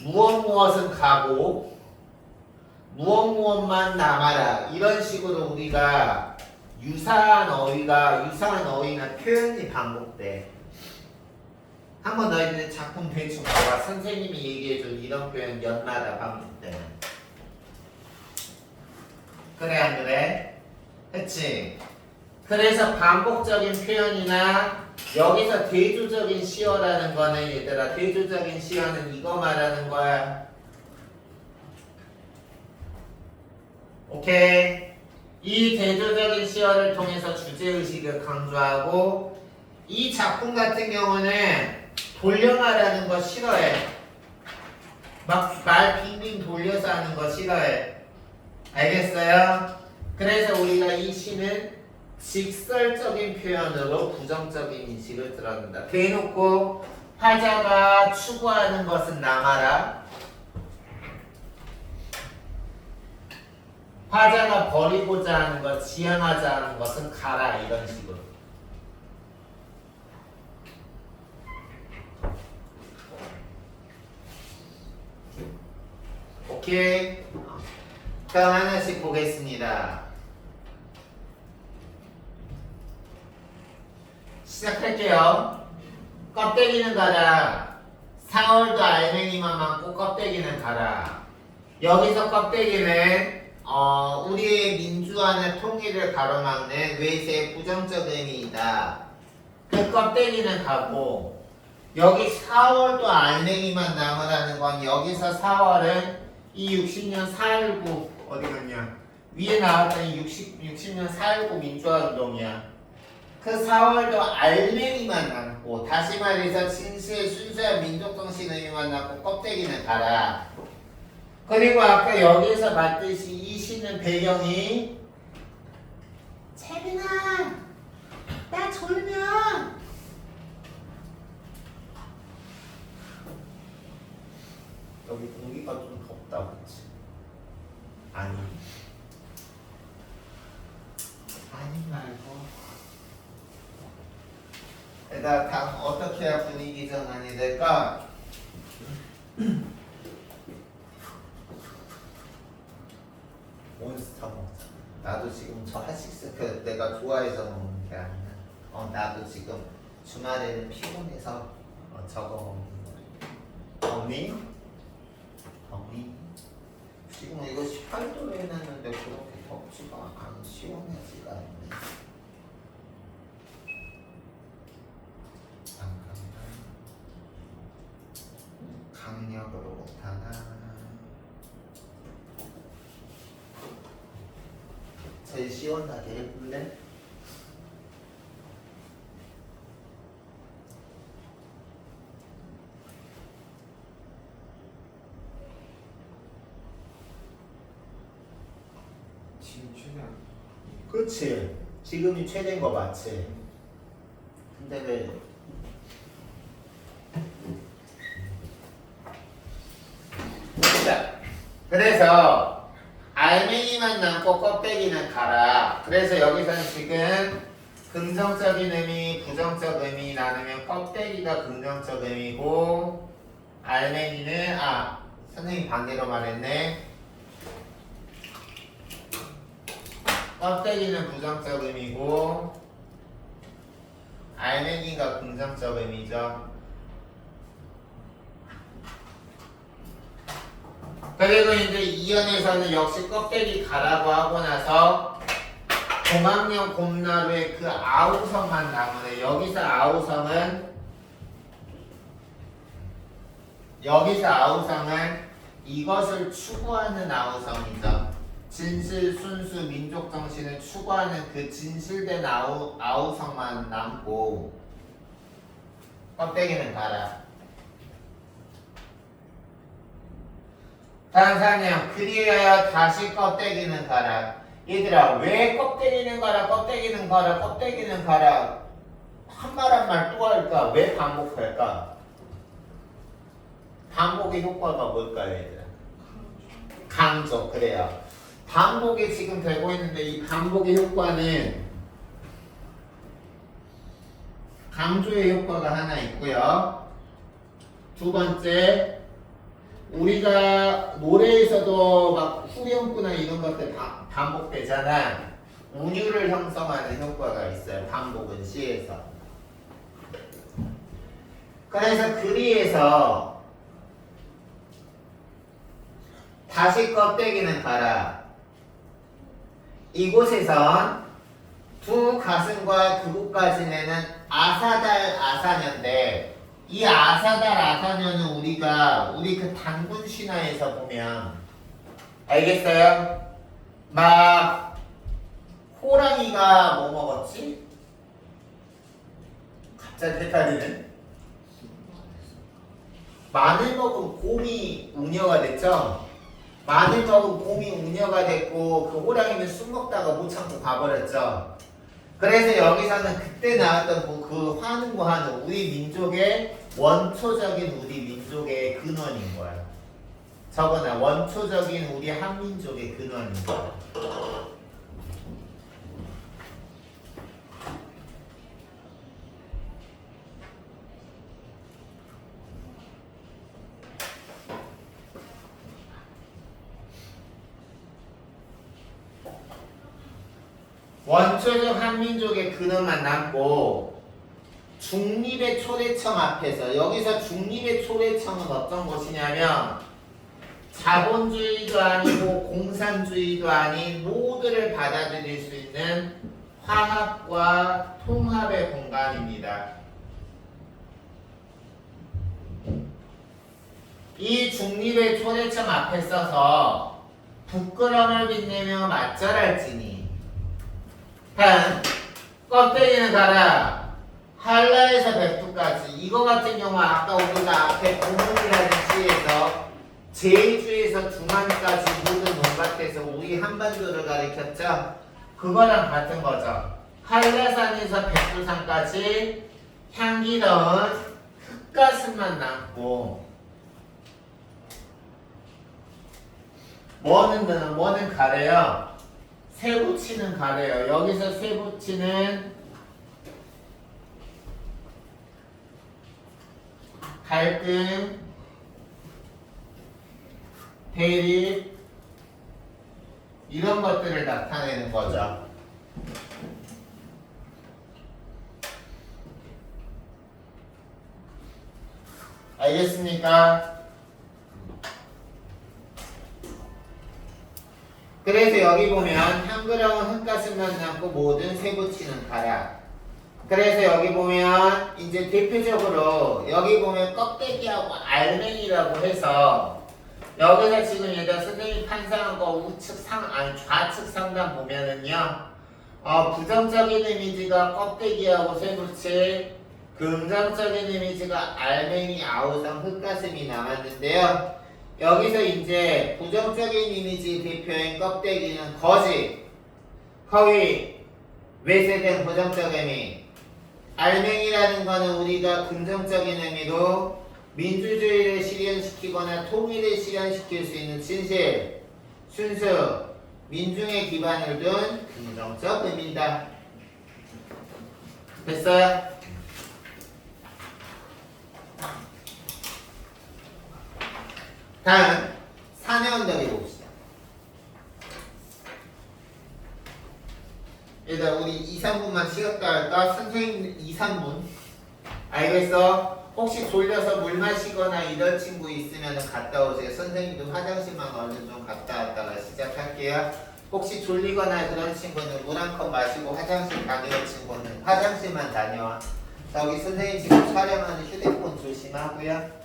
무엇은 가고 무엇만 남아라. 이런 식으로 우리가 유사한 어휘나 표현이 반복돼. 한번 너희들 작품 대충 봐봐. 선생님이 얘기해준 이런 표현 연마다 반복돼. 그래 안 그래? 그치? 그래서 반복적인 표현이나 여기서 대조적인 시어라는 거는 얘들아 대조적인 시어는 이거 말하는 거야. 오케이? 이 대조적인 시어를 통해서 주제의식을 강조하고 이 작품 같은 경우는 돌려 말하는 거 싫어해. 막 말 빙빙 돌려서 하는 거 싫어해. 알겠어요? 그래서 우리가 이 시는 직설적인 표현으로 부정적인 인식을 드러낸다. 대놓고 화자가 추구하는 것은 남아라. 화자가 버리고자 하는 것, 지향하자 하는 것은 가라. 이런 식으로. 오케이. 다음 하나씩 보겠습니다. 시작할게요. 껍데기는 가라. 4월도 알맹이만 많고 껍데기는 가라. 여기서 껍데기는 우리의 민주화나 통일을 가로막는 외세의 부정적 의미이다. 그 껍데기는 가고 여기 4월도 알맹이만 남으라는 건 여기서 4월은 이 60년 4.19 어디 갔냐? 위에 나왔던 이 60년 4.19 민주화 운동이야. 그 4월도 알맹이만 남고 다시 말해서 진수의 순수한 민족정신 의미만 남고 껍데기는 가라. 그리고 아까 여기서 봤듯이 이 시는 배경이 채민아 나 졸면 여기 공기가 좀 덥다 그치? 아니 말고 일단 다 어떻게 해야 분위기 전환이 될까? 몬스터 먹자. 나도 지금 저 핫식스 내가 좋아해서 먹는 게 아니야. 나도 지금 주말에는 피곤해서 저거 먹는 거야. 언니? 쉽지가 않아. 시원하지가 않네. 강력으로 못하나. 제일 시원하게 해볼래? 지금 최대한 그치. 지금이 최대인 거 맞지? 근데 왜? 자, 그래서 알맹이만 남고 껍데기는 가라. 그래서 여기서는 지금 긍정적인 의미, 부정적 의미 나누면 껍데기가 긍정적 의미고 알맹이는 선생님 반대로 말했네. 껍데기는 부정적 의미고 알맹이가 긍정적 의미죠. 그리고 이제 이연에서는 역시 껍데기 가라고 하고 나서 공학용 곰나루의 그 아우성만 남으네. 여기서 아우성은 이것을 추구하는 아우성이죠. 진실, 순수, 민족 정신을 추구하는 그 진실된 아우성만 남고 껍데기는 가라. 다음 사냥 그리하여 다시 껍데기는 가라. 얘들아 왜 껍데기는 가라 껍데기는 가라 껍데기는 가라 한 말 한 말 또 할까? 왜 반복할까? 반복의 효과가 뭘까요 얘들아? 강조. 그래요. 반복이 지금 되고 있는데 이 반복의 효과는 강조의 효과가 하나 있고요. 두 번째 우리가 노래에서도 막 후렴구나 이런 것들 반복되잖아. 운율을 형성하는 효과가 있어요. 반복은 시에서. 그래서 그리에서 다시 껍데기는 가라. 이곳에선 두 가슴과 그곳까지는 아사달 아사녀인데 이 아사달 아사녀는 우리 그 단군 신화에서 보면 알겠어요? 막 호랑이가 뭐 먹었지? 갑자기 헷갈리네. 마늘 먹은 곰이 웅녀가 됐죠? 마늘 먹은 곰이 웅녀가 됐고 그 호랑이는 술 먹다가 못 참고 가버렸죠. 그래서 여기서는 그때 나왔던 그 환웅하는 우리 민족의 원초적인 우리 민족의 근원인 거야. 저거나 원초적인 우리 한민족의 근원인 거야. 원초적 한민족의 근원만 남고 중립의 초대청 앞에서 여기서 중립의 초대청은 어떤 곳이냐면 자본주의도 아니고 공산주의도 아닌 모두를 받아들일 수 있는 화합과 통합의 공간입니다. 이 중립의 초대청 앞에 서서 부끄러움을 빛내며 맞절할지니 단 껍데기는 가라. 한라에서 백두까지. 이거 같은 경우 아까 우리가 앞에 고문이라는 시에서 제주에서 중안까지 모든 논밭에서 우리 한반도를 가리켰죠. 그거랑 같은 거죠. 한라산에서 백두산까지 향기로운 흙가슴만 남고 뭐는 가래요. 쇠붙이는 가래요. 여기서 쇠붙이는 갈등, 대립 이런 것들을 나타내는 거죠. 알겠습니까? 그래서 여기 보면 한글하고 흙가슴만 남고 모든 세부치는 가라. 그래서 여기 보면 이제 대표적으로 여기 보면 껍데기하고 알맹이라고 해서 여기서 지금 얘가 선생님이 판상한 거 우측 아니 좌측 상단 보면은요 부정적인 이미지가 껍데기하고 세부치, 긍정적인 이미지가 알맹이, 아우성, 흙가슴이 남았는데요. 여기서 이제 부정적인 이미지 대표인 껍데기는 거짓, 허위, 외세된 부정적 의미, 알맹이라는 거는 우리가 긍정적인 의미로 민주주의를 실현시키거나 통일을 실현시킬 수 있는 진실, 순수, 민중의 기반을 둔 긍정적 의미다. 됐어요? 다음 산의 언덕에 봅시다. 일단 우리 2, 3분만 쉬었다 할까? 선생님 2, 3분 알겠어? 혹시 졸려서 물 마시거나 이럴 친구 있으면 갔다 오세요. 선생님도 화장실만 얼른 좀 갔다 왔다가 시작할게요. 혹시 졸리거나 그런 친구는 물 한 컵 마시고 화장실 다녀올 친구는 화장실만 다녀와. 저기 선생님 지금 촬영하는 휴대폰 조심하고요.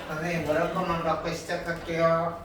선생님 물 한 컵만 받고 시작할게요.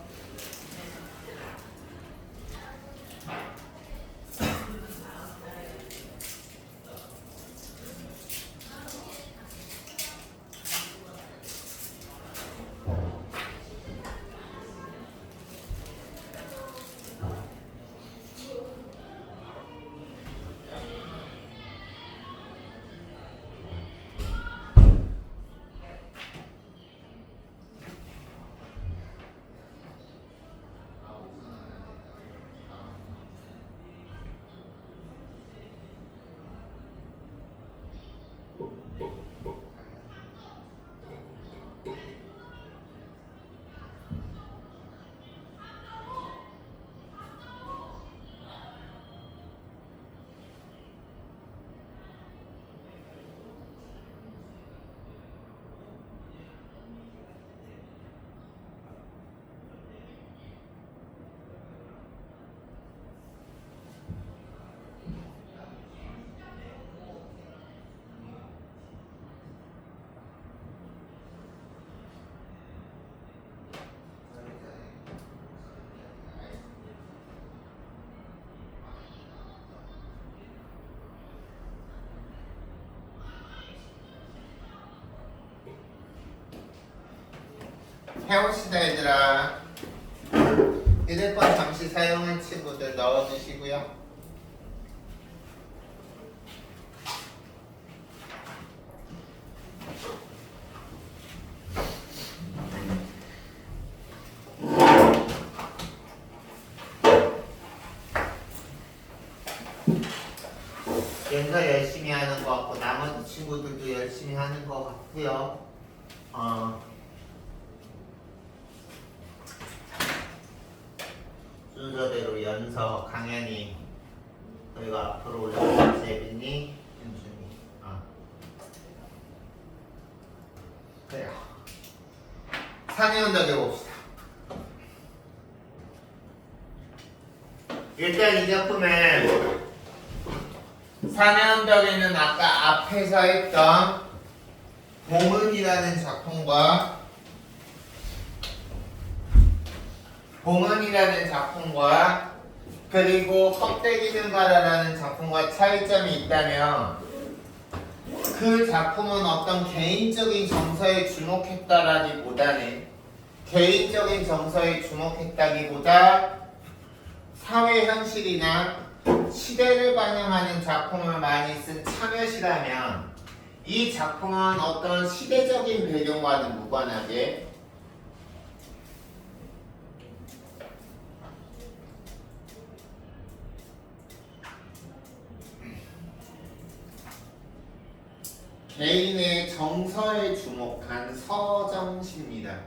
해봅시다 얘들아. 휴대폰 잠시 사용한 친구들 넣어주시고요. 연서 열심히 하는 것 같고 나머지 친구들도 열심히 하는 것 같고요. 순서대로 연서, 강현이, 그리고 앞으로 올라오는 재빈이, 윤준이. 그래요. 산해운덕 해봅시다. 일단 이 작품은 산해운덕에는 아까 앞에서 했던 봉은이라는 작품과 그리고 껍데기 좀 가라라는 작품과 차이점이 있다면 그 작품은 어떤 개인적인 정서에 주목했다기보다 사회 현실이나 시대를 반영하는 작품을 많이 쓴 참여시라면 이 작품은 어떤 시대적인 배경과는 무관하게 개인의 정서에 주목한 서정시입니다.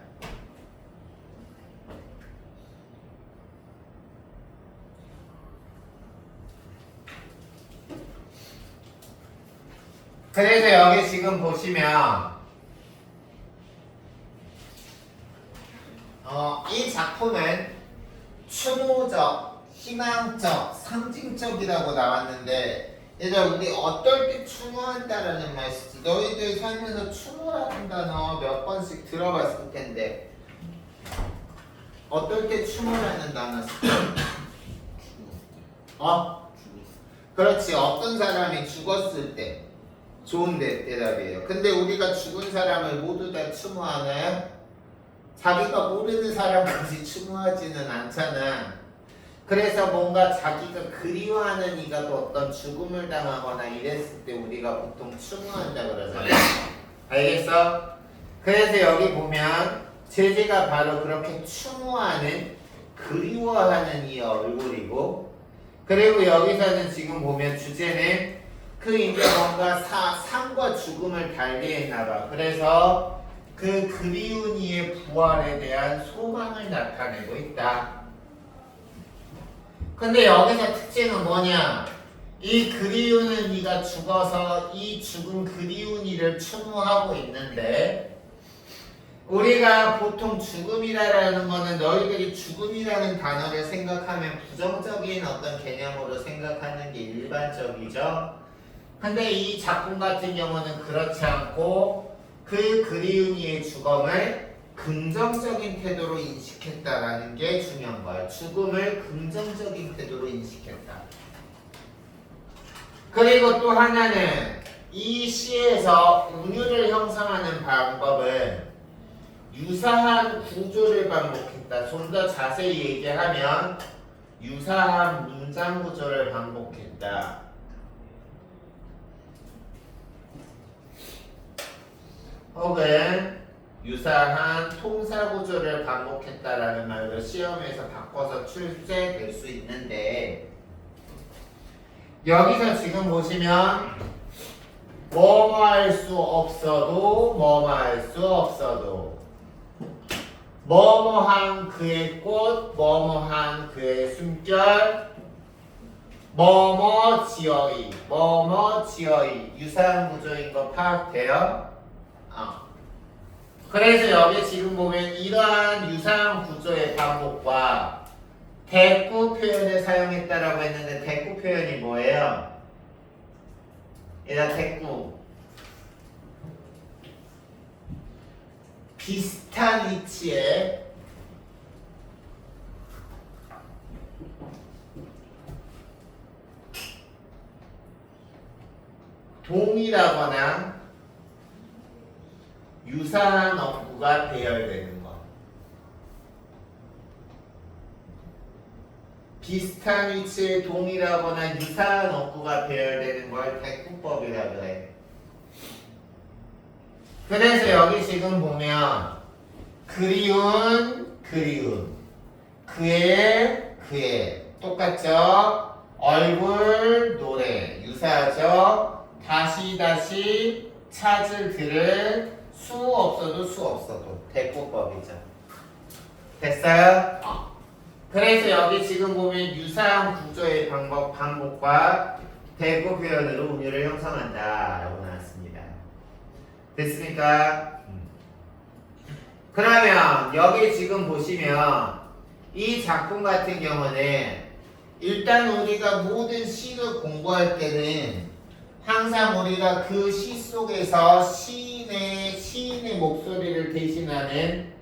그래서 여기 지금 보시면 이 작품은 추모적, 희망적, 상징적이라고 나왔는데 얘들아 우리 어떨 때 추모한다라는 말 쓰지? 너희들 살면서 추모라는 단어 몇 번씩 들어봤을 텐데 어떨 때 추모라는 단어 쓰지? 그렇지. 어떤 사람이 죽었을 때 좋은데 대답이에요. 근데 우리가 죽은 사람을 모두 다 추모하나요? 자기가 모르는 사람까지 추모하지는 않잖아. 그래서 뭔가 자기가 그리워하는 이가 또 어떤 죽음을 당하거나 이랬을 때 우리가 보통 추모한다 그러잖아요. 알겠어? 그래서 여기 보면 제재가 바로 그렇게 추모하는, 그리워하는 이 얼굴이고, 그리고 여기서는 지금 보면 주제는 그 이제 뭔가 삶과 죽음을 달리했나봐. 그래서 그 그리운 이의 부활에 대한 소망을 나타내고 있다. 근데 여기서 특징은 뭐냐? 이 그리우는 이가 죽어서 이 죽은 그리운 이를 추모하고 있는데 우리가 보통 죽음이라는 거는 너희들이 죽음이라는 단어를 생각하면 부정적인 어떤 개념으로 생각하는 게 일반적이죠. 근데 이 작품 같은 경우는 그렇지 않고 그 그리운 이의 죽음을 긍정적인 태도로 인식했다라는 게 중요한 거야. 죽음을 긍정적인 태도로 인식했다. 그리고 또 하나는 이 시에서 운율을 형성하는 방법은 유사한 구조를 반복했다. 좀 더 자세히 얘기하면 유사한 문장 구조를 반복했다. 혹은 유사한 통사 구조를 반복했다라는 말로 시험에서 바꿔서 출제될 수 있는데 여기서 지금 보시면 뭐뭐 할 수 없어도 뭐뭐 할 수 없어도 뭐뭐한 그의 꽃 뭐뭐한 그의 숨결 뭐뭐 지어이 뭐뭐 지어이 유사한 구조인 거 파악돼요? 그래서 여기 지금 보면 이러한 유사한 구조의 반복과 대꾸 표현을 사용했다라고 했는데 대꾸 표현이 뭐예요? 얘가 대꾸 비슷한 위치에 동일하거나 유사한 어구가 배열되는 것. 비슷한 위치에 동일하거나 유사한 어구가 배열되는 걸 대꾸법이라 그래. 그래서 여기 지금 보면 그리운 그의 똑같죠? 얼굴 노래 유사하죠? 다시 찾을 들을 수 없어도 대꾸법이죠. 됐어요? 그래서 여기 지금 보면 유사한 구조의 반복과 대고 표현으로 운율을 형성한다 라고 나왔습니다. 됐습니까? 그러면 여기 지금 보시면 이 작품 같은 경우는 일단 우리가 모든 시를 공부할 때는 항상 우리가 그 시 속에서 시인의 목소리를 대신하는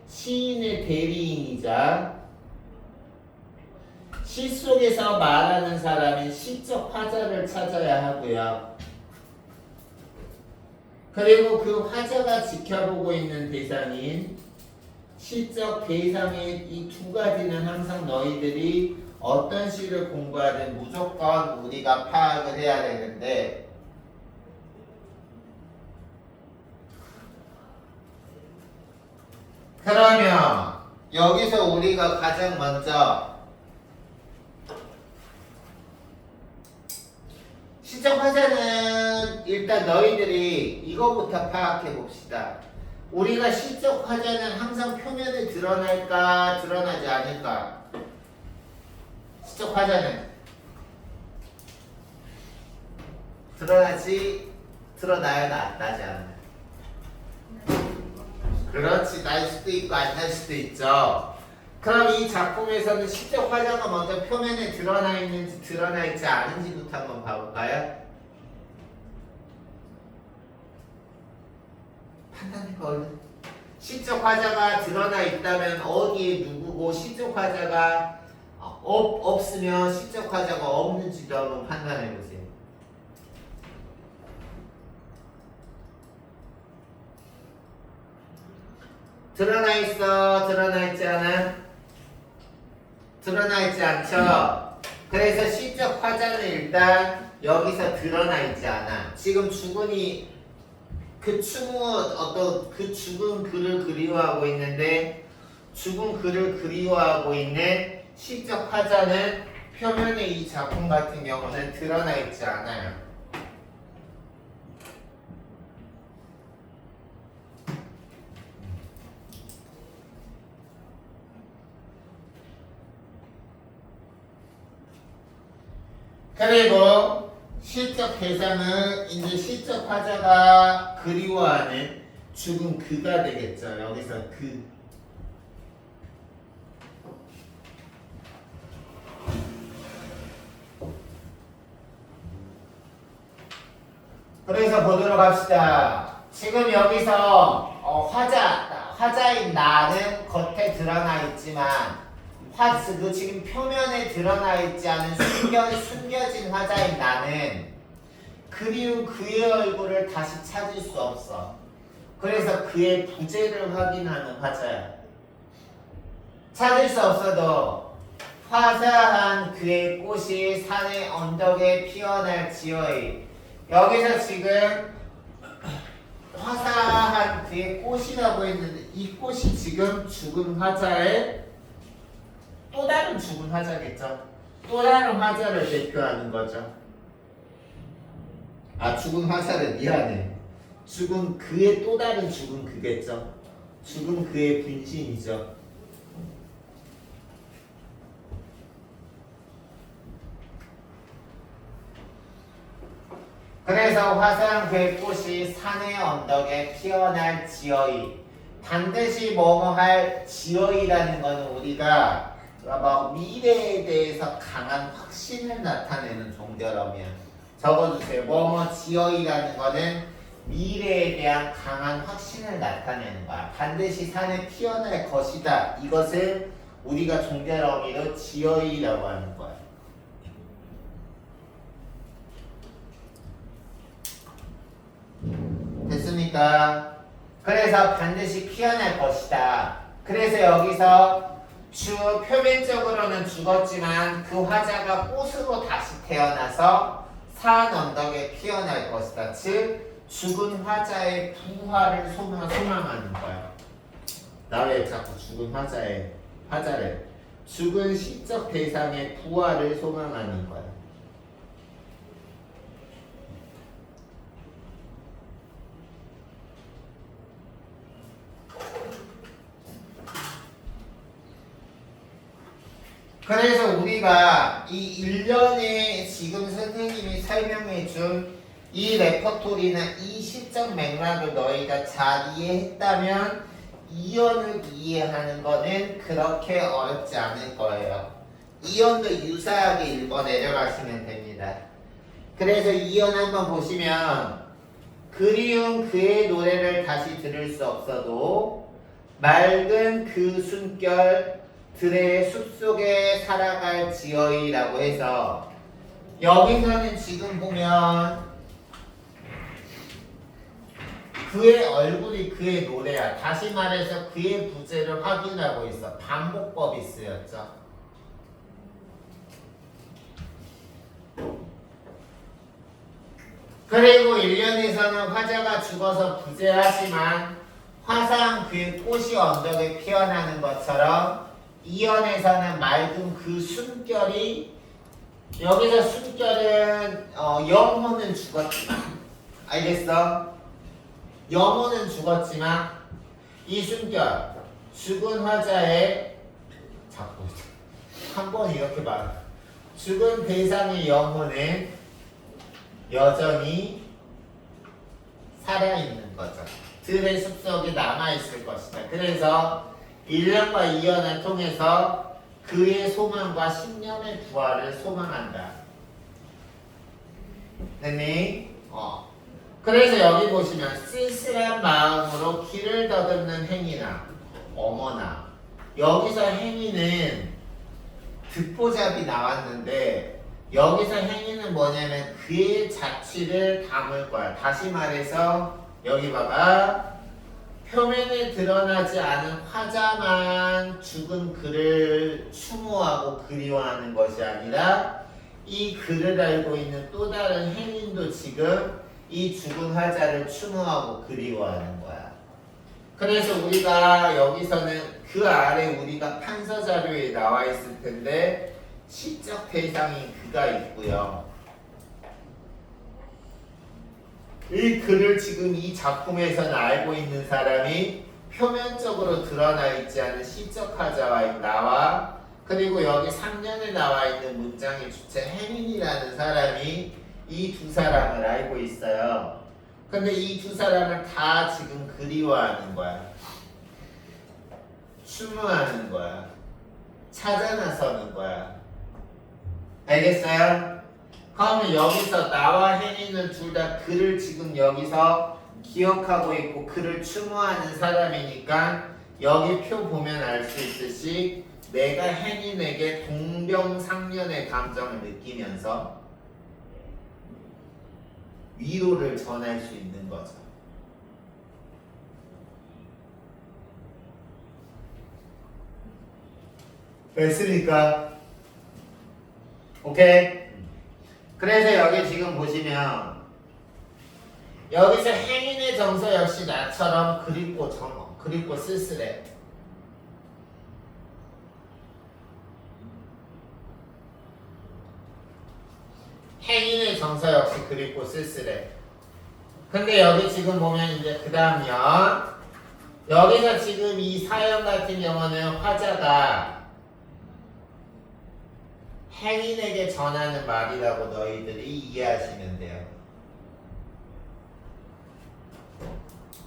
시인의 대리인이자 시 속에서 말하는 사람인 시적 화자를 찾아야 하고요. 그리고 그 화자가 지켜보고 있는 대상인 시적 대상인 이 두 가지는 항상 너희들이 어떤 시를 공부하든 무조건 우리가 파악을 해야 되는데 그러면 여기서 우리가 가장 먼저 시적 화자는 일단 너희들이 이거부터 파악해 봅시다. 우리가 시적 화자는 항상 표면에 드러날까 드러나지 않을까? 시적 화자는 드러나야 나지 않나? 그렇지, 날 수도 있고 안 날 수도 있죠. 그럼 이 작품에서는 시적 화자가 먼저 표면에 드러나 있는지 드러나 있지 않은지부터 한번 봐볼까요? 판단해봐 얼른. 시적 화자가 드러나 있다면 어디에 누구고 시적 화자가 없으면 시적 화자가 없는지도 한번 판단해보세요. 드러나 있어? 드러나 있지 않아? 드러나 있지 않죠? 그래서 시적 화자는 일단 여기서 드러나 있지 않아. 지금 주군이 그 죽은 글을 그리워하고 있는데 죽은 글을 그리워하고 있는 시적 화자는 표면에 이 작품 같은 경우는 드러나 있지 않아요. 그리고 시적 대상은 이제 시적 화자가 그리워하는 죽은 그가 되겠죠. 여기서 그. 그래서 보도록 합시다. 지금 여기서 화자인 나는 겉에 드러나 있지만 그 지금 표면에 드러나 있지 않은 숨겨진 화자인 나는 그리운 그의 얼굴을 다시 찾을 수 없어. 그래서 그의 부재를 확인하는 화자야. 찾을 수 없어도 화사한 그의 꽃이 산의 언덕에 피어날 지어이. 여기서 지금 화사한 그의 꽃이라고 했는데 이 꽃이 지금 죽은 화자의 또 다른 죽은 화자겠죠. 또 다른 화자를 대표하는 거죠. 죽은 화자를 미안해. 죽은 그의 또 다른 죽은 그겠죠. 죽은 그의 분신이죠. 그래서 화사한 그의 꽃이 산의 언덕에 피어날 지어이. 반드시 뭐뭐 할 지어이라는 것은 우리가 미래에 대해서 강한 확신을 나타내는 종결어이야. 적어주세요. 뭐뭐 지어이라는 거는 미래에 대한 강한 확신을 나타내는 거야. 반드시 산에 피어날 것이다. 이것을 우리가 종결어미로 지어이라고 하는 거야. 됐습니까? 그래서 반드시 피어날 것이다. 그래서 여기서 표면적으로는 죽었지만 그 화자가 꽃으로 다시 태어나서 산 언덕에 피어날 것이다. 즉 죽은 화자의 부활을 소망하는 거야. 나 왜 자꾸 죽은 화자를 죽은 시적 대상의 부활을 소망하는 거야. 그래서 우리가 이 1년에 지금 선생님이 설명해 준 이 레퍼토리나 이 시적 맥락을 너희가 잘 이해했다면 이언을 이해하는 거는 그렇게 어렵지 않을 거예요. 이언도 유사하게 읽어 내려가시면 됩니다. 그래서 이언 한번 보시면 그리운 그의 노래를 다시 들을 수 없어도 맑은 그 숨결 들의 숲속에 살아갈 지어이라고 해서 여기서는 지금 보면 그의 얼굴이 그의 노래야. 다시 말해서 그의 부재를 확인하고 있어. 반복법이 쓰였죠. 그리고 1년에서는 화자가 죽어서 부재하지만 화사한 그의 꽃이 언덕에 피어나는 것처럼 2연에서는 맑은 그 숨결이 여기서 숨결은 영혼은 죽었지만 알겠어? 영혼은 죽었지만 이 숨결 죽은 화자의 자꾸 한 번 이렇게 말 죽은 대상의 영혼은 여전히 살아있는 거죠. 들의 숲속에 남아있을 것이다. 그래서 1년과 2년을 통해서 그의 소망과 10년의 부활을 소망한다. 됐니? 그래서 여기 보시면 쓸쓸한 마음으로 길을 더듬는 행위나 어머나 여기서 행위는 듣보잡이 나왔는데 여기서 행위는 뭐냐면 그의 자취를 담을 거야. 다시 말해서 여기 봐봐. 표면에 드러나지 않은 화자만 죽은 그를 추모하고 그리워하는 것이 아니라 이 그를 알고 있는 또 다른 행인도 지금 이 죽은 화자를 추모하고 그리워하는 거야. 그래서 우리가 여기서는 그 아래 우리가 판서 자료에 나와 있을 텐데 시적 대상이 그가 있고요. 이 글을 지금 이 작품에서는 알고 있는 사람이 표면적으로 드러나 있지 않은 시적 화자와 나와 그리고 여기 3년에 나와 있는 문장의 주체 혜민이라는 사람이 이 두 사람을 알고 있어요. 근데 이 두 사람을 다 지금 그리워하는 거야. 추모하는 거야. 찾아 나서는 거야. 알겠어요? 그러면 여기서 나와 혜민은 둘 다 그를 지금 여기서 기억하고 있고 그를 추모하는 사람이니까 여기 표 보면 알 수 있듯이 내가 혜민에게 동병상련의 감정을 느끼면서 위로를 전할 수 있는 거죠. 됐습니까? 오케이? 그래서 여기 지금 보시면 여기서 행인의 정서 역시 나처럼 그립고 쓸쓸해. 행인의 정서 역시 그립고 쓸쓸해. 근데 여기 지금 보면 이제 그 다음이요. 여기서 지금 이 사연 같은 경우는 화자가 행인에게 전하는 말이라고 너희들이 이해하시면 돼요.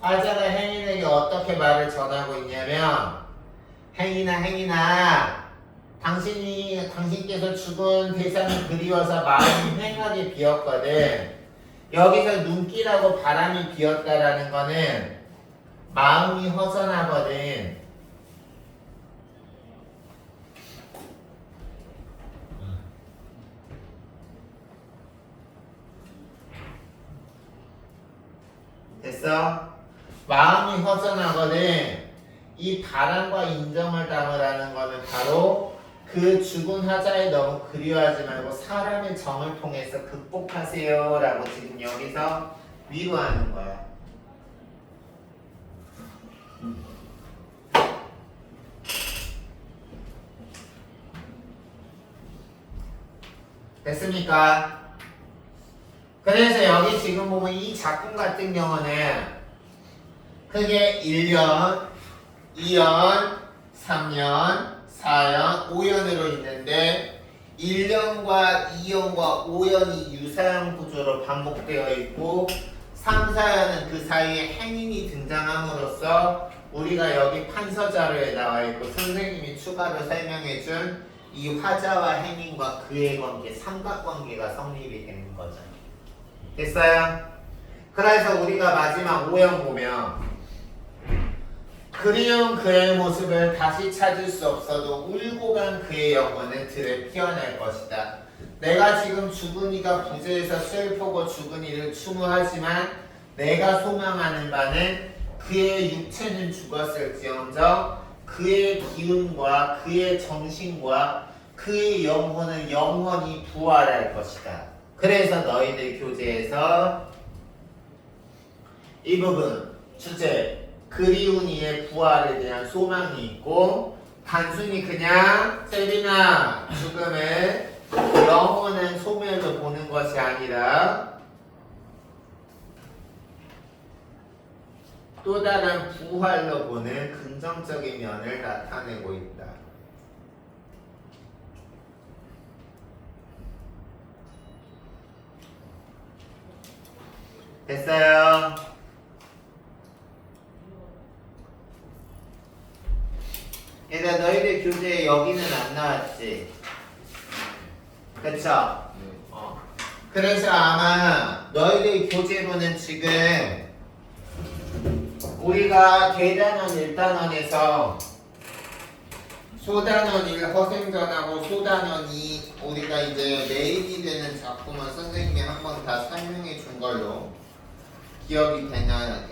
화자가 행인에게 어떻게 말을 전하고 있냐면 행인아 당신께서 죽은 대상이 그리워서 마음이 휑하게 비었거든. 여기서 눈길하고 바람이 비었다라는 거는 마음이 허전하거든. 됐어? 마음이 허전하거든. 이 바람과 인정을 담으라는 거는 바로 그 죽은 화자에 너무 그리워하지 말고 사람의 정을 통해서 극복하세요 라고 지금 여기서 위로하는 거야. 됐습니까? 그래서 여기 지금 보면 이 작품 같은 경우는 크게 1년, 2년, 3년, 4연, 5연으로 있는데 1연과 2연과 5연이 유사형 구조로 반복되어 있고 3, 4연은 그 사이에 행인이 등장함으로써 우리가 여기 판서 자료에 나와 있고 선생님이 추가로 설명해준 이 화자와 행인과 그의 관계, 삼각관계가 성립이 되는 거죠. 됐어요? 그래서 우리가 마지막 5연 보면 그리운 그의 모습을 다시 찾을 수 없어도 울고 간 그의 영혼은 들에 피어날 것이다. 내가 지금 죽은 이가 부재에서 슬프고 죽은 이를 추모하지만 내가 소망하는 바는 그의 육체는 죽었을지언정 그의 기운과 그의 정신과 그의 영혼은 영원히 부활할 것이다. 그래서 너희들 교재에서 이 부분 주제 그리운 이의 부활에 대한 소망이 있고 단순히 그냥 세리나 죽음을 영원한 소멸로 보는 것이 아니라 또 다른 부활로 보는 긍정적인 면을 나타내고 있다. 됐어요? 얘들아 너희들 교재에 여기는 안 나왔지? 그쵸? 그래서 아마 너희들 교재로는 지금 우리가 대단원 1단원에서 소단원 1 허생전하고 소단원 2 우리가 이제 메인이 되는 작품은 선생님이 한번 다 설명해 준 걸로 기억이 되는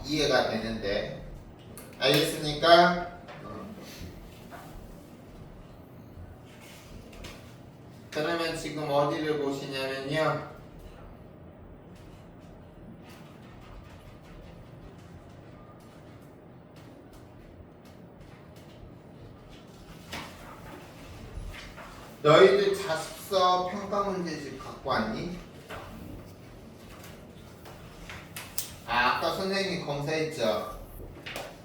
이해가 되는데 알겠습니까? 그러면 지금 어디를 보시냐면요 너희들 자습서 평가문제집 갖고 왔니? 아까 선생님이 검사했죠?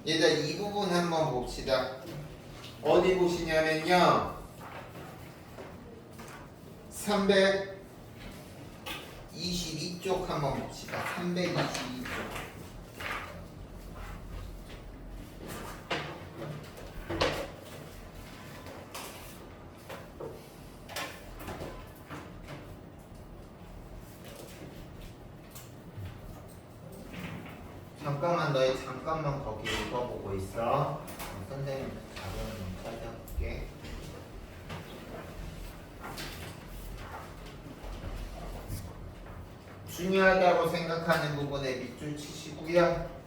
얘들아 이 부분 한번 봅시다. 어디 보시냐면요 322쪽 한번 봅시다. 322쪽. 잠깐만 너희 잠깐만 거기 읽어보고 있어. 선생님 자료는 좀 찾아볼게. 중요하다고 생각하는 부분에 밑줄 치시고요.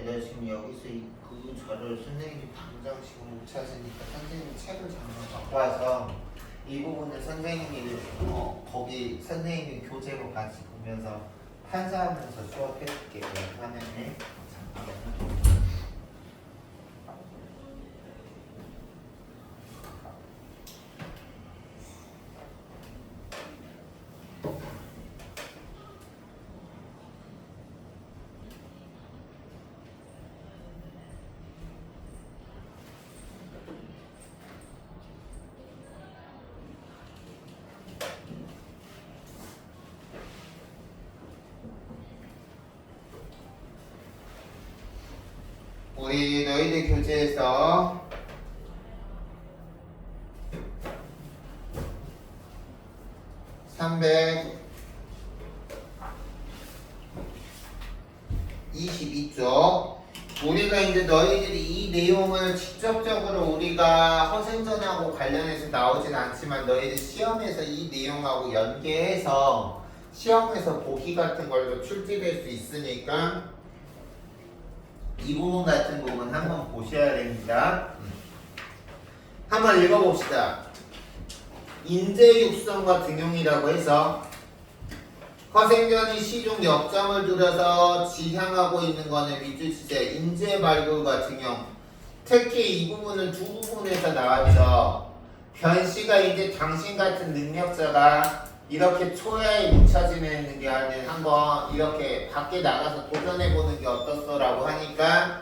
내가 지금 여기서 그 자료를 선생님이 당장 지금 못 찾으니까 선생님이 책을 잠깐 갖고 와서 이 부분을 선생님이 거기 선생님이 교재로 같이 보면서 판사하면서 수업해줄게. 화면에 잠깐만요. 너희들 교재에서 (322쪽) 우리가 이제 너희들이 이 내용을 직접적으로 우리가 허생전하고 관련해서 나오진 않지만 너희들 시험에서 이 내용하고 연계해서 시험에서 보기 같은 걸로 출제될 수 있으니까 이 부분 같은 부분 한번 보셔야 됩니다. 한번 읽어봅시다. 인재 육성과 등용이라고 해서 허생전이 시중 역점을 들여서 지향하고 있는 거는 밑줄 치세요. 인재 발굴과 등용. 특히 이 부분은 두 부분에서 나왔죠. 변씨가 이제 당신 같은 능력자가 이렇게 초야에 묻혀지는 게 아니라 한번 이렇게 밖에 나가서 도전해보는 게 어떻소라고 하니까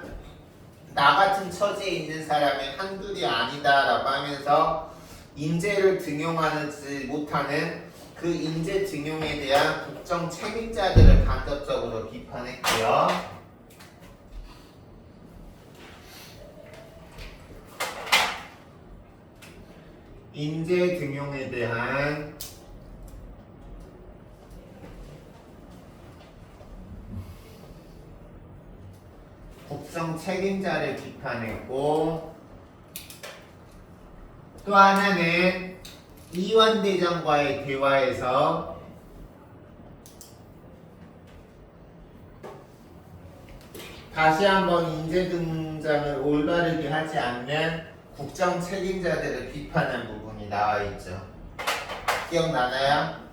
나 같은 처지에 있는 사람이 한둘이 아니다라고 하면서 인재를 등용하지 못하는 그 인재 등용에 대한 국정 책임자들을 간접적으로 비판했고요. 인재 등용에 대한 국정 책임자를 비판했고 또 하나는 이완대장과의 대화에서 다시 한번 인재 등장을 올바르게 하지 않는 국정 책임자들을 비판한 부분이 나와 있죠. 기억나나요?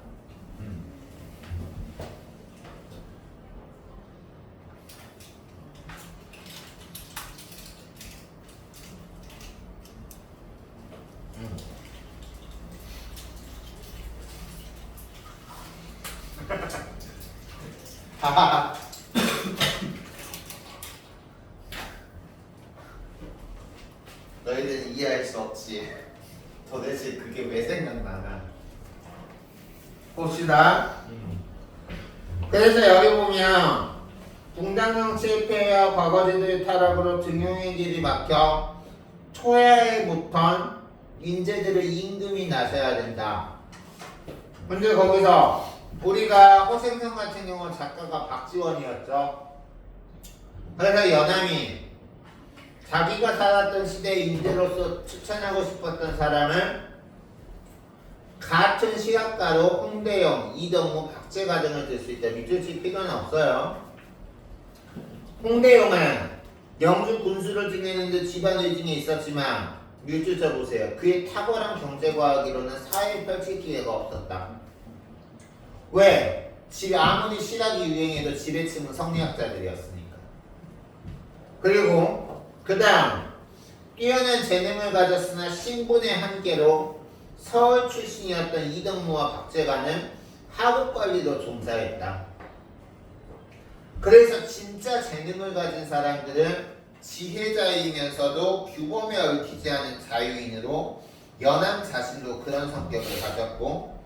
하하하. 너희들은 이해할 수 없지. 도대체 그게 왜 생각나나? 봅시다. 그래서 여기 보면 동당정치 실패와 과거제도의 타락으로 등용의 길이 막혀 초야에 묻던 인재들의 임금이 나서야 된다. 근데 거기서 우리가 허생전 같은 경우 작가가 박지원이었죠. 그래서 연암이 자기가 살았던 시대의 인재로서 추천하고 싶었던 사람을 같은 시각가로 홍대영, 이덕무, 박재가 등을 들 수 있다. 밑줄 칠 필요는 없어요. 홍대영은 영주 군수를 지내는데 집안 의중에 있었지만 밑줄 쳐보세요. 그의 탁월한 경제과학이로는 사회에 펼칠 기회가 없었다. 왜? 아무리 실학이 유행해도 지배층은 성리학자들이었으니까. 그리고 그 다음 뛰어난 재능을 가졌으나 신분의 한계로 서울 출신이었던 이덕무와 박재관은 학업관리로 종사했다. 그래서 진짜 재능을 가진 사람들은 지혜자이면서도 규범에 얽히지 않은 자유인으로 연암 자신도 그런 성격을 가졌고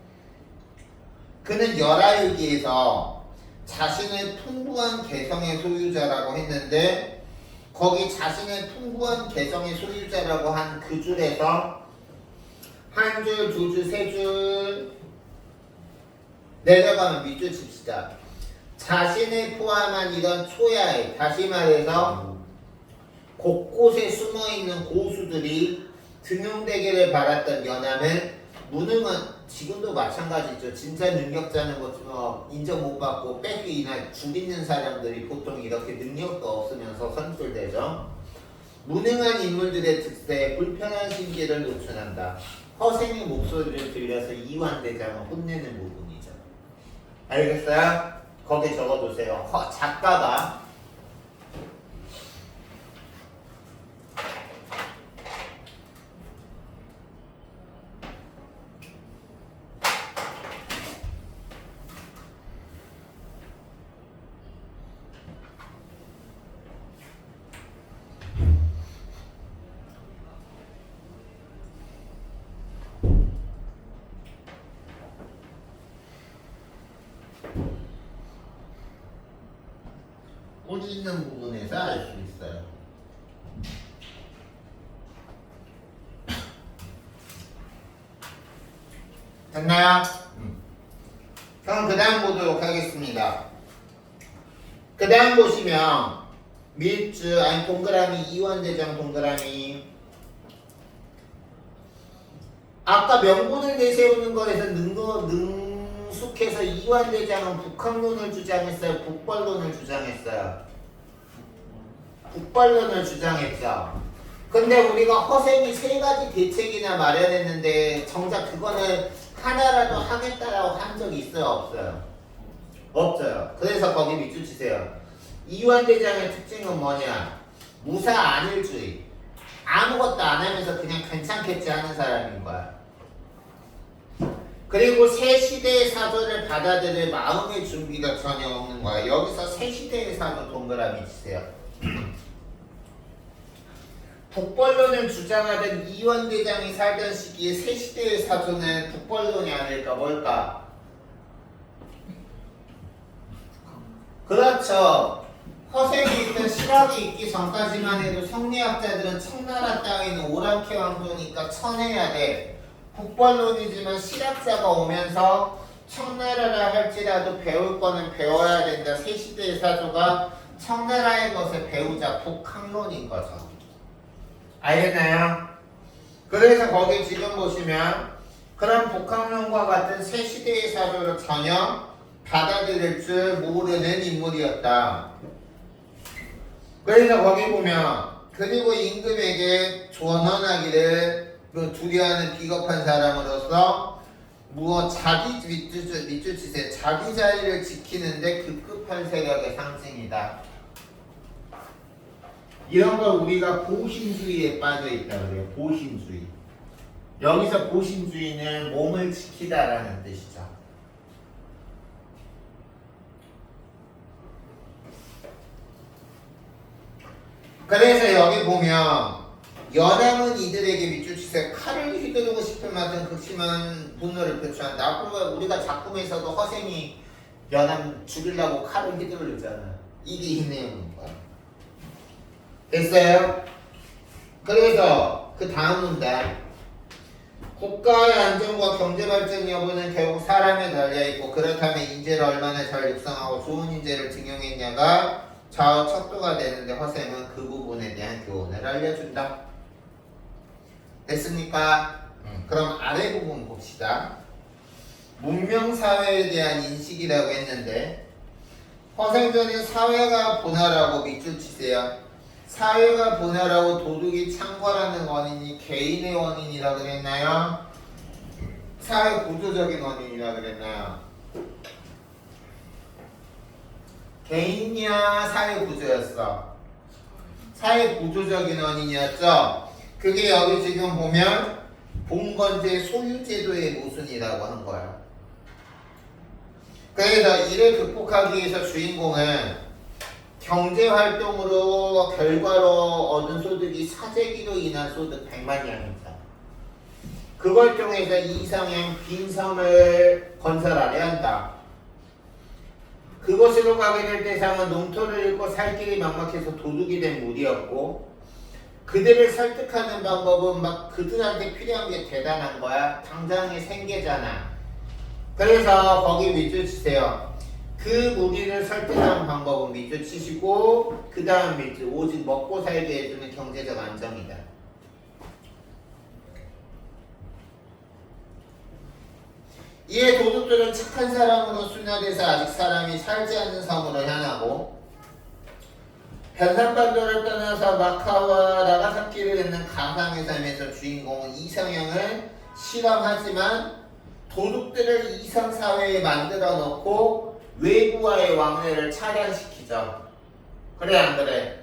그는 열하일기에서 자신을 풍부한 개성의 소유자라고 했는데 거기 자신의 풍부한 개성의 소유자라고 한 그 줄에서 한 줄, 두 줄, 세 줄 내려가면 밑줄 칩시다. 자신을 포함한 이런 초야에 다시 말해서 곳곳에 숨어있는 고수들이 등용되기를 바랐던 연암은 무능한 지금도 마찬가지죠. 진짜 능력자는 뭐 인정 못 받고 뺏기나 죽이는 사람들이 보통 이렇게 능력도 없으면서 선출되죠. 무능한 인물들의 특세, 불편한 심기를 노출한다. 허생의 목소리를 들려서 이완대장을 혼내는 부분이죠. 알겠어요? 거기 적어두세요. 작가가 꼬지 있는 부분에서 알 수 있어요. 됐나요? 그럼 그 다음 보도록 하겠습니다. 그 다음 보시면 밀주 아니 동그라미 이원대장 동그라미 아까 명분을 내세우는 거에서 능숙해서 이원대장은 북학론을 주장했어요? 북벌론을 주장했어요? 북벌론을 주장했죠. 근데 우리가 허생이 세 가지 대책이나 마련했는데 정작 그거는 하나라도 하겠다라고 한 적이 있어요? 없어요? 없어요. 그래서 거기 밑줄 치세요. 이완대장의 특징은 뭐냐? 무사 안일주의. 아무것도 안 하면서 그냥 괜찮겠지 하는 사람인 거야. 그리고 새 시대의 사조를 받아들일 마음의 준비가 전혀 없는 거야. 여기서 새 시대의 사조 동그라미 치세요. 북벌론을 주장하던 이원대장이 살던 시기에 새 시대의 사조는 북벌론이 아닐까 뭘까? 그렇죠. 허생이 있던 실학이 있기 전까지만 해도 성리학자들은 청나라 땅에는 오랑캐 왕조니까 쳐내야 돼. 북벌론이지만 실학자가 오면서 청나라라 할지라도 배울 거는 배워야 된다. 새 시대의 사조가 청나라의 것을 배우자 북학론인 거죠. 알겠나요? 그래서 거기 지금 보시면 그런 북학론과 같은 새 시대의 사조를 전혀 받아들일 줄 모르는 인물이었다. 그래서 거기 보면 그리고 임금에게 전언하기를 두려워하는 비겁한 사람으로서 무엇 자기 밑줄 치세요. 자기 자리를 지키는데 급급한 세력의 상징이다. 이런 걸 우리가 보신주의에 빠져 있다 그래요. 보신주의. 여기서 보신주의는 몸을 지키다라는 뜻이죠. 그래서 여기 보면 연함은 이들에게 밑줄 치세요. 칼을 휘두르고 싶을 만큼 극심한 분노를 표출한다. 앞으로 우리가 작품에서도 허생이 연함 죽이려고 칼을 휘두르잖아. 이게 이 내용인 거야. 됐어요? 그래서 그 다음 문단 국가의 안정과 경제발전 여부는 결국 사람에 달려있고 그렇다면 인재를 얼마나 잘 육성하고 좋은 인재를 등용했냐가 좌우 척도가 되는데 허생은 그 부분에 대한 교훈을 알려준다. 됐습니까? 그럼 아래 부분 봅시다. 문명사회에 대한 인식이라고 했는데 허생전이 사회가 분화라고 밑줄 치세요. 사회가 분화라고 도둑이 창궐하는 원인이 개인의 원인이라 그랬나요? 사회 구조적인 원인이라 그랬나요? 개인이야 사회 구조였어? 사회 구조적인 원인이었죠? 그게 여기 지금 보면 봉건제 소유제도의 모순이라고 한 거야. 그래서 이를 극복하기 위해서 주인공은 경제활동으로 결과로 얻은 소득이 사재기로 인한 소득 100만 양이다. 그걸 통해서 이상형 빈섬을 건설하려 한다. 그곳으로 가게 될 대상은 농토를 잃고 살 길이 막막해서 도둑이 된 무리였고 그들을 설득하는 방법은 막 그들한테 필요한 게 대단한 거야. 당장의 생계잖아. 그래서 거기 밑줄 치세요. 그 무리를 설득하는 방법은 밑줄 치시고 그 다음 밑줄 오직 먹고 살게 해주는 경제적 안정이다. 이에 도둑들은 착한 사람으로 순화돼서 아직 사람이 살지 않는 섬으로 향하고 변산반도를 떠나서 마카오와 나가사키를 잇는 가상의 삶에서 주인공은 이상형을 실험하지만 도둑들을 이상사회에 만들어 놓고 외부와의 왕래를 차단시키죠. 그래 안 그래?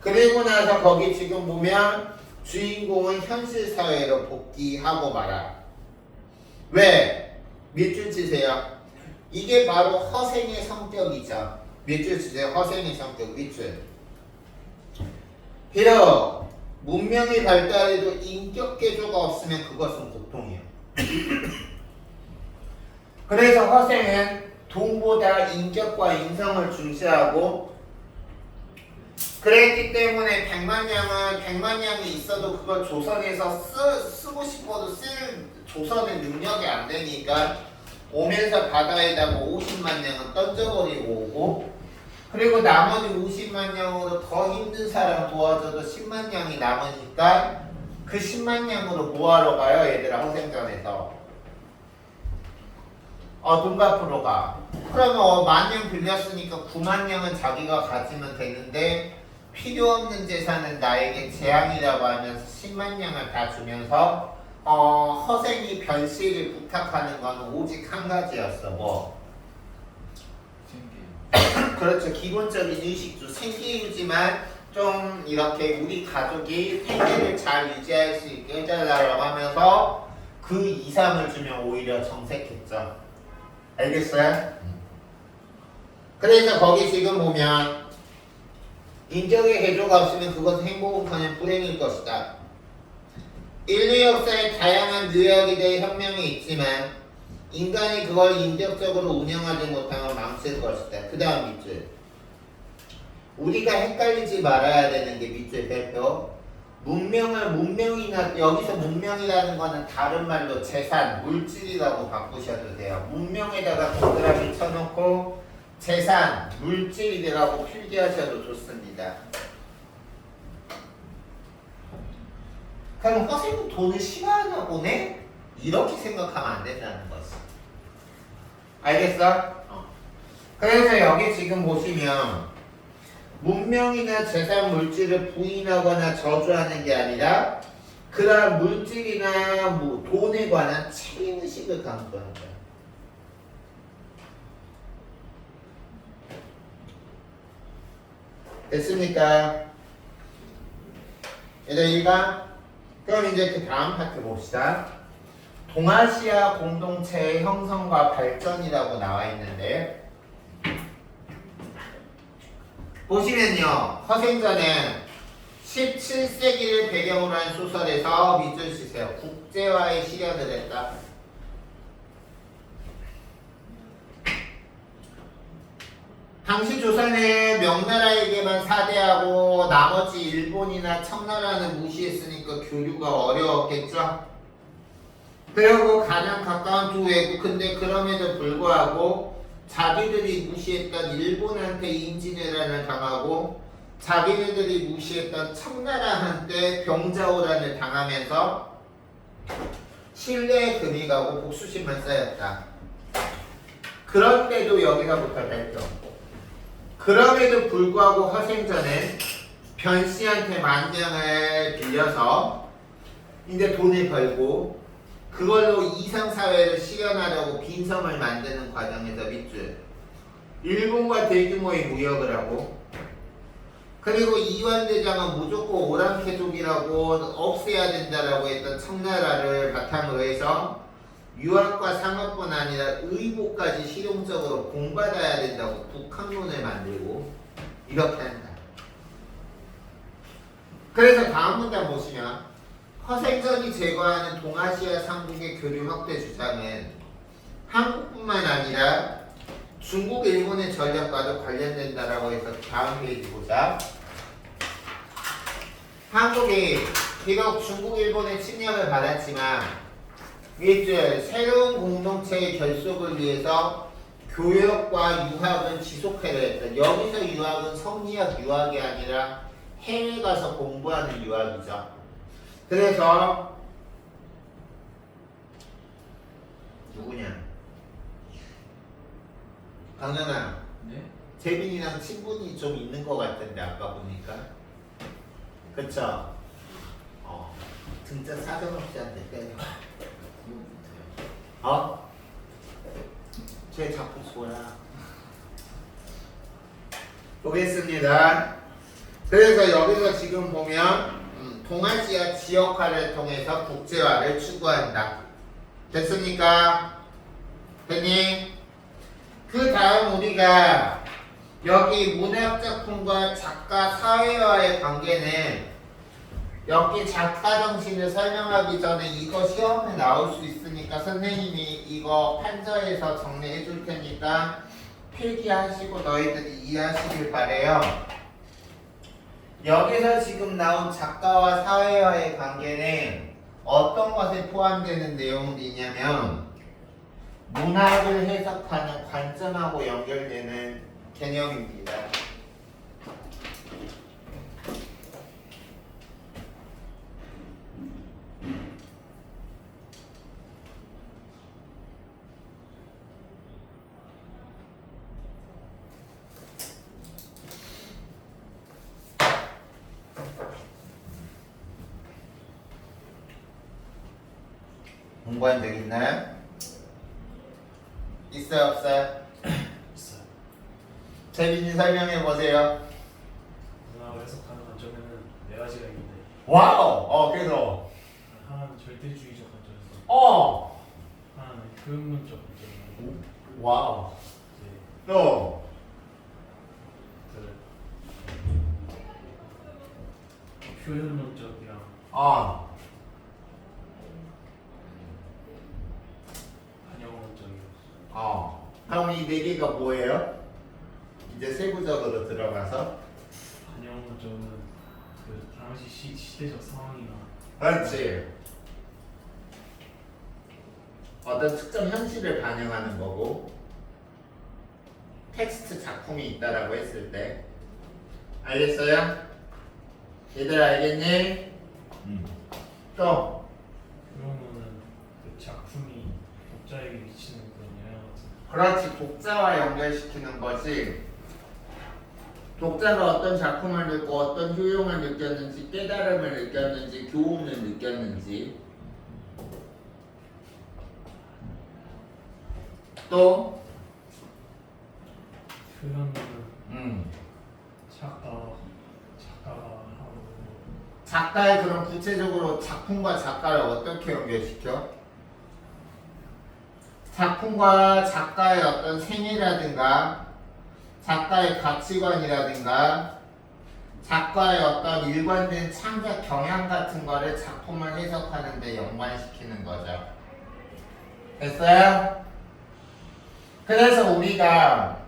그리고 나서 거기 지금 보면 주인공은 현실사회로 복귀하고 말아. 왜? 밑줄 치세요. 이게 바로 허생의 성격이죠. 밑줄 치세요. 허생의 성격 밑줄. 비록 문명이 발달해도 인격 개조가 없으면 그것은 고통이에요. 그래서 허생은 돈보다 인격과 인성을 중시하고 그랬기 때문에 100만 냥이 있어도 그걸 조선에서 쓰고 싶어도 쓸 조선의 능력이 안 되니까 오면서 바다에다가 50만 냥은 던져버리고 오고, 그리고 나머지 50만 냥으로 더 힘든 사람 도와줘도 10만 냥이 남으니까 그 10만 냥으로 뭐하러 가요 얘들아? 허생전에서 돈 갚으러 가. 그러면 10,000냥 빌렸으니까 90,000냥은 자기가 가지면 되는데 필요 없는 재산은 나에게 재앙이라고 하면서 100,000냥을 다 주면서 허생이 변씨를 부탁하는 건 오직 한 가지였어. 뭐? 생계. 그렇죠. 기본적인 의식주 생계유지만 좀 이렇게 우리 가족이 생계를 잘 유지할 수 있게 해달라고 하면서 그 이상을 주면 오히려 정색했죠. 알겠어요? 그래서 거기 지금 보면 인격의 개조가 없으면 그것은 행복은커녕 불행일 것이다. 인류 역사에 다양한 누역에 대해 혁명이 있지만 인간이 그걸 인격적으로 운영하지 못하면 망칠 것이다. 그 다음 밑줄. 우리가 헷갈리지 말아야 되는 게 밑줄 대표. 문명이나 여기서 문명이라는 거는 다른 말로 재산, 물질이라고 바꾸셔도 돼요. 문명에다가 동그라미 쳐놓고 재산, 물질이라고 필기하셔도 좋습니다. 그럼 허생은 돈을 싫어하나 보네? 이렇게 생각하면 안 된다는 거지. 알겠어? 그래서 여기 지금 보시면 문명이나 재산, 물질을 부인하거나 저주하는 게 아니라 그러한 물질이나 돈에 관한 책임의식을 강조하는 거야. 됐습니까? 얘들 읽어? 그럼 이제 그 다음 파트 봅시다. 동아시아 공동체의 형성과 발전이라고 나와 있는데 보시면요, 허생전은 17세기를 배경으로 한 소설에서 밑줄 치세요. 국제화의 실현을 했다. 당시 조선은 명나라에게만 사대하고 나머지 일본이나 청나라는 무시했으니까 교류가 어려웠겠죠. 그리고 가장 가까운 두 외국인데 그럼에도 불구하고 자기들이 무시했던 일본한테 임진왜란을 당하고 자기네들이 무시했던 청나라한테 병자호란을 당하면서 신뢰의 금이 가고 복수심만 쌓였다. 그런데도 여기서부터 발전. 그럼에도 불구하고 허생전은 변씨한테 10,000냥을 빌려서 이제 돈을 벌고 그걸로 이상사회를 실현하려고 빈섬을 만드는 과정에서 밑줄. 일본과 대규모의 무역을 하고 그리고 이완대장은 무조건 오랑캐족이라고 없애야 된다라고 했던 청나라를 바탕으로 해서 유학과 상업뿐 아니라 의복까지 실용적으로 공부받아야 된다고 북한론을 만들고 이렇게 한다. 그래서 다음 문장 보시면 허생전이 제거하는 동아시아 삼국의 교류 확대 주장은 한국뿐만 아니라 중국, 일본의 전략과도 관련된다라고 해서 다음 페이지 보자. 한국이 비록 중국, 일본의 침략을 받았지만 밑줄 새로운 공동체의 결속을 위해서 교역과 유학은 지속해야 했다. 여기서 유학은 성리학 유학이 아니라 해외 가서 공부하는 유학이죠. 그래서 누구냐? 강연아, 네? 재빈이랑 친분이 좀 있는 것 같은데 아까 보니까 그쵸? 진짜 사정없이 한테 때려. 제 자꾸 쏘라. 보겠습니다. 그래서 여기서 지금 보면 동아시아 지역화를 통해서 국제화를 추구한다. 됐습니까? 됐니? 그 다음 우리가 여기 문학작품과 작가 사회와의 관계는 여기 작가 정신을 설명하기 전에 이거 시험에 나올 수 있으니까 선생님이 이거 판서에서 정리해 줄 테니까 필기하시고 너희들이 이해하시길 바래요. 여기서 지금 나온 작가와 사회와의 관계는 어떤 것에 포함되는 내용들이냐면 문학을 해석하는 관점하고 연결되는 개념입니다. 공부한 적 있나요? 있어요, 없어요? 있어요. 재빈이 설명해 보세요. 문학을 해석하는 관점에는 네 가지가 있는데 와우. 그래서 하나는 절대주의적 관점이고 하나는 교육론적 관점이고 와우. 이제 또 그 표현론적이랑 반영론적이고 그럼 이 네 개가 뭐예요? 이제 세부적으로 들어가서 반영론적은 그 당시 시대적 상황이나 그렇지. 어떤 특정 현실을 반영하는 거고 텍스트 작품이 있다라고 했을 때 알겠어요? 얘들 알겠니? 또 교육론은 그 작품이 독자에게 미치는 그런 영향 같은 그렇지. 독자와 연결시키는 거지. 독자가 어떤 작품을 읽고 어떤 효용을 느꼈는지 깨달음을 느꼈는지 교훈을 느꼈는지 또 표현론은 작가가 하고 작가의 그런 구체적으로 작품과 작가를 어떻게 연결시켜? 작품과 작가의 어떤 생애라든가 작가의 가치관이라든가 작가의 어떤 일관된 창작 경향 같은 거를 작품을 해석하는 데 연관시키는 거죠. 됐어요? 그래서 우리가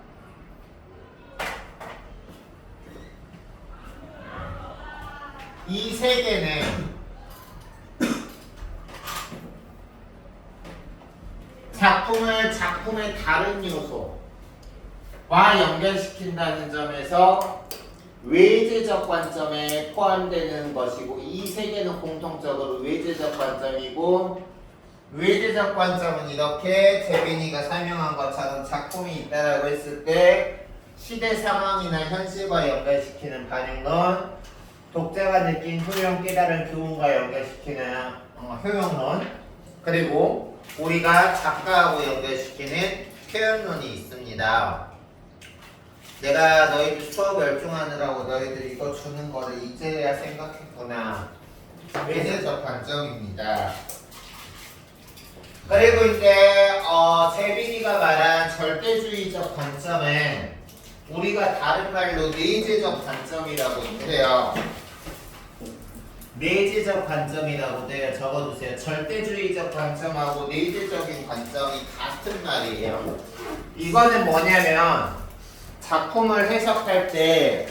이 세계는 작품을 작품의 다른 요소와 연결시킨다는 점에서 외재적 관점에 포함되는 것이고 이 세계는 공통적으로 외재적 관점이고 외재적 관점은 이렇게 재빈이가 설명한 것처럼 작품이 있다라고 했을 때 시대 상황이나 현실과 연결시키는 반응론 독자가 느낀 효용 깨달은 교훈과 연결시키는 효용론 그리고 우리가 작가하고 연결시키는 표현론이 있습니다. 내가 너희들 수업 열중하느라고 너희들 이거 주는 거를 이제야 생각했구나. 외세적 관점입니다. 그리고 이제 재빈이가 말한 절대주의적 관점은 우리가 다른 말로 내재적 관점이라고 해요. 내재적 관점이라고 돼요. 적어두세요. 절대주의적 관점하고 내재적인 관점이 같은 말이에요. 이거는 뭐냐면 작품을 해석할 때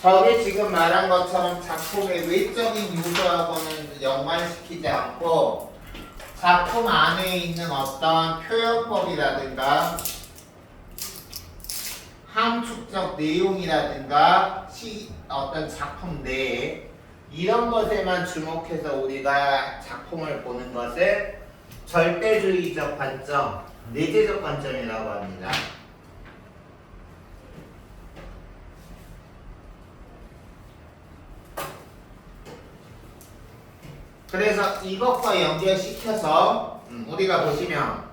저기 지금 말한 것처럼 작품의 외적인 요소하고는 연관시키지 않고 작품 안에 있는 어떤 표현법이라든가 함축적 내용이라든가 어떤 작품 내에 이런 것에만 주목해서 우리가 작품을 보는 것을 절대주의적 관점, 내재적 관점이라고 합니다. 그래서 이것과 연결시켜서 우리가 보시면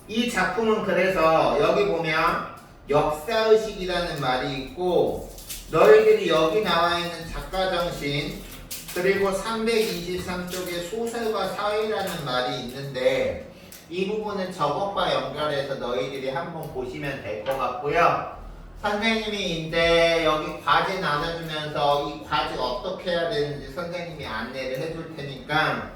이 작품은 그래서 여기 보면 역사의식이라는 말이 있고 너희들이 여기 나와 있는 작가정신 그리고 323쪽에 소설과 사회라는 말이 있는데 이 부분은 저것과 연결해서 너희들이 한번 보시면 될 것 같고요. 선생님이 이제 여기 과제 나눠주면서 이 과제 어떻게 해야 되는지 선생님이 안내를 해줄 테니까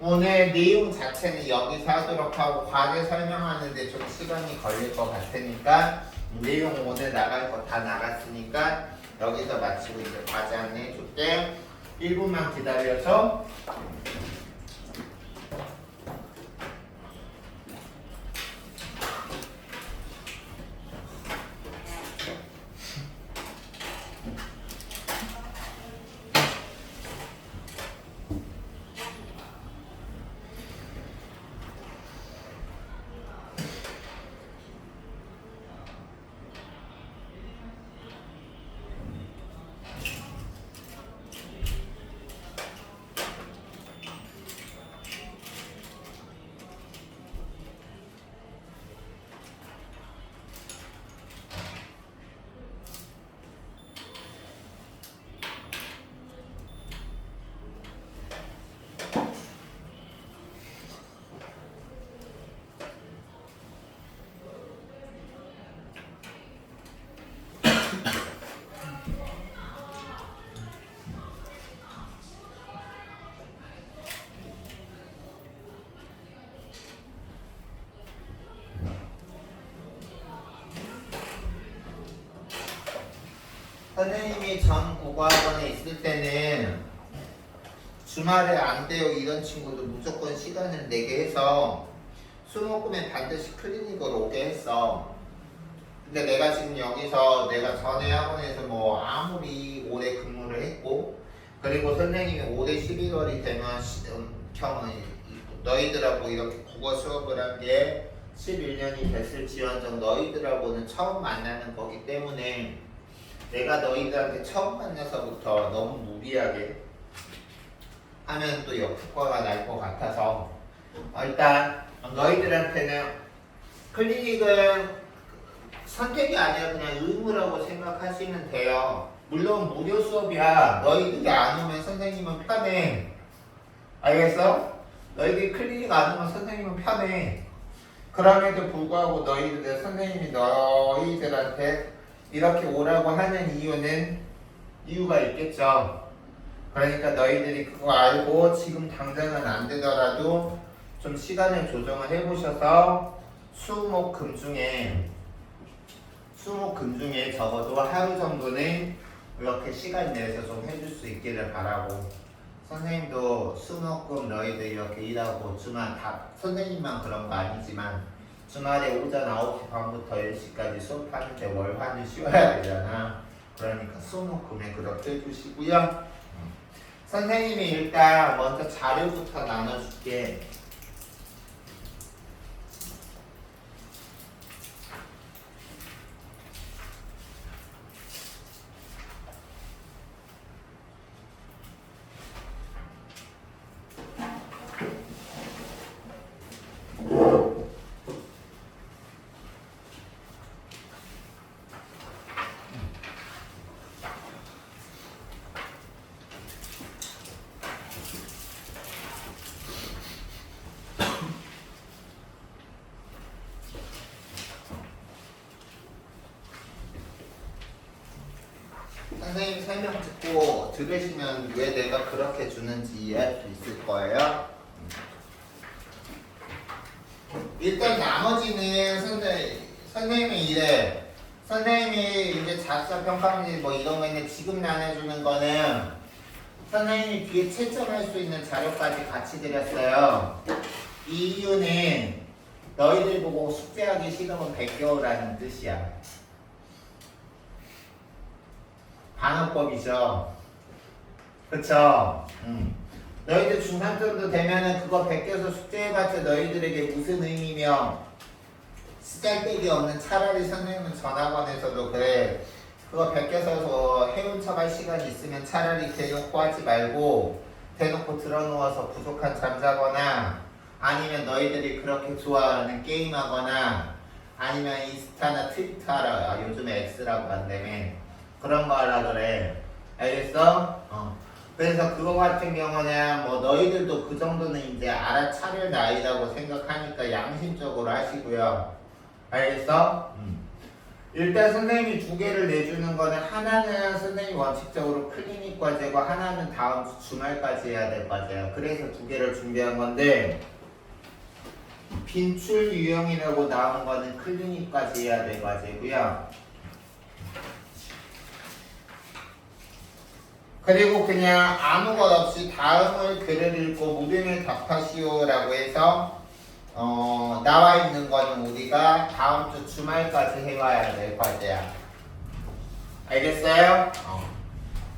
오늘 내용 자체는 여기서 하도록 하고 과제 설명하는데 좀 시간이 걸릴 것 같으니까 내용 오늘 나갈 거 다 나갔으니까 여기서 마치고 이제 과제 안내해 줄게. 1분만 기다려서. 선생님이 전 국어학원에 있을 때는 주말에 안 돼요 이런 친구도 무조건 시간을 내게 해서 수목금에 반드시 클리닉을 오게 했어. 근데 내가 지금 여기서 내가 전에 학원에서 뭐 아무리 오래 근무를 했고 그리고 선생님이 올해 11월이 되면 너희들하고 이렇게 국어 수업을 한 게 11년이 됐을지언정 너희들하고는 처음 만나는 거기 때문에 내가 너희들한테 처음 만나서부터 너무 무리하게 하면 또 역효과가 날 것 같아서 일단 너희들한테는 클리닉은 선택이 아니라 그냥 의무라고 생각하시면 돼요. 물론 무료 수업이야. 너희들이 안 오면 선생님은 편해. 알겠어? 너희들이 클리닉 안 오면 선생님은 편해. 그럼에도 불구하고 너희들 선생님이 너희들한테 이렇게 오라고 하는 이유가 있겠죠. 그러니까 너희들이 그거 알고 지금 당장은 안 되더라도 좀 시간을 조정을 해보셔서 수목금 중에 적어도 하루 정도는 이렇게 시간 내서 좀 해줄 수 있기를 바라고, 선생님도 수목금 너희들 이렇게 일하고 주말 다 선생님만 그런 거 아니지만 주말에 오전 9시 반부터 10시까지 수업하는데 월화는 쉬어야 되잖아. 그러니까 수목금에 그렇게 해주시고요. 선생님이 일단 먼저 자료부터 나눠줄게. 선생님 설명 듣고 들으시면 왜 내가 그렇게 주는지 이해할 수 있을 거예요. 일단 나머지는 선생님이 이래. 선생님이 이제 작사 평가문제 뭐 이런 거 있는데 지금 나눠주는 거는 선생님이 뒤에 채점할 수 있는 자료까지 같이 드렸어요. 이 이유는 너희들 보고 숙제하기 싫으면 베껴오라는 뜻이야. 반어법이죠. 그쵸? 너희들 중3 정도 되면은 그거 베껴서 숙제해봤자 너희들에게 무슨 의미며 쓰잘데기 없는, 차라리 선생님은 전학원에서도 그래. 그거 베껴서 해운 척할 시간이 있으면 차라리 대놓고 하지 말고 대놓고 들어누워서 부족한 잠자거나 아니면 너희들이 그렇게 좋아하는 게임하거나 아니면 인스타나 트위터 하라. 요즘에 X라고 한다며. 그런 거 하라 그래. 알겠어? 그래서 그거 같은 경우는 뭐 너희들도 그 정도는 이제 알아차릴 나이라고 생각하니까 양심적으로 하시고요. 알겠어? 일단 선생님이 2개를 내주는 거는 하나는 선생님이 원칙적으로 클리닉 과제고 하나는 다음 주 주말까지 해야 될 과제예요. 그래서 2개를 준비한 건데 빈출 유형이라고 나온 거는 클리닉까지 해야 될 과제고요. 그리고 그냥 아무 것 없이 다음을 글을 읽고 물음을 답하시오라고 해서 나와 있는 거는 우리가 다음 주 주말까지 해와야 될 과제야. 알겠어요?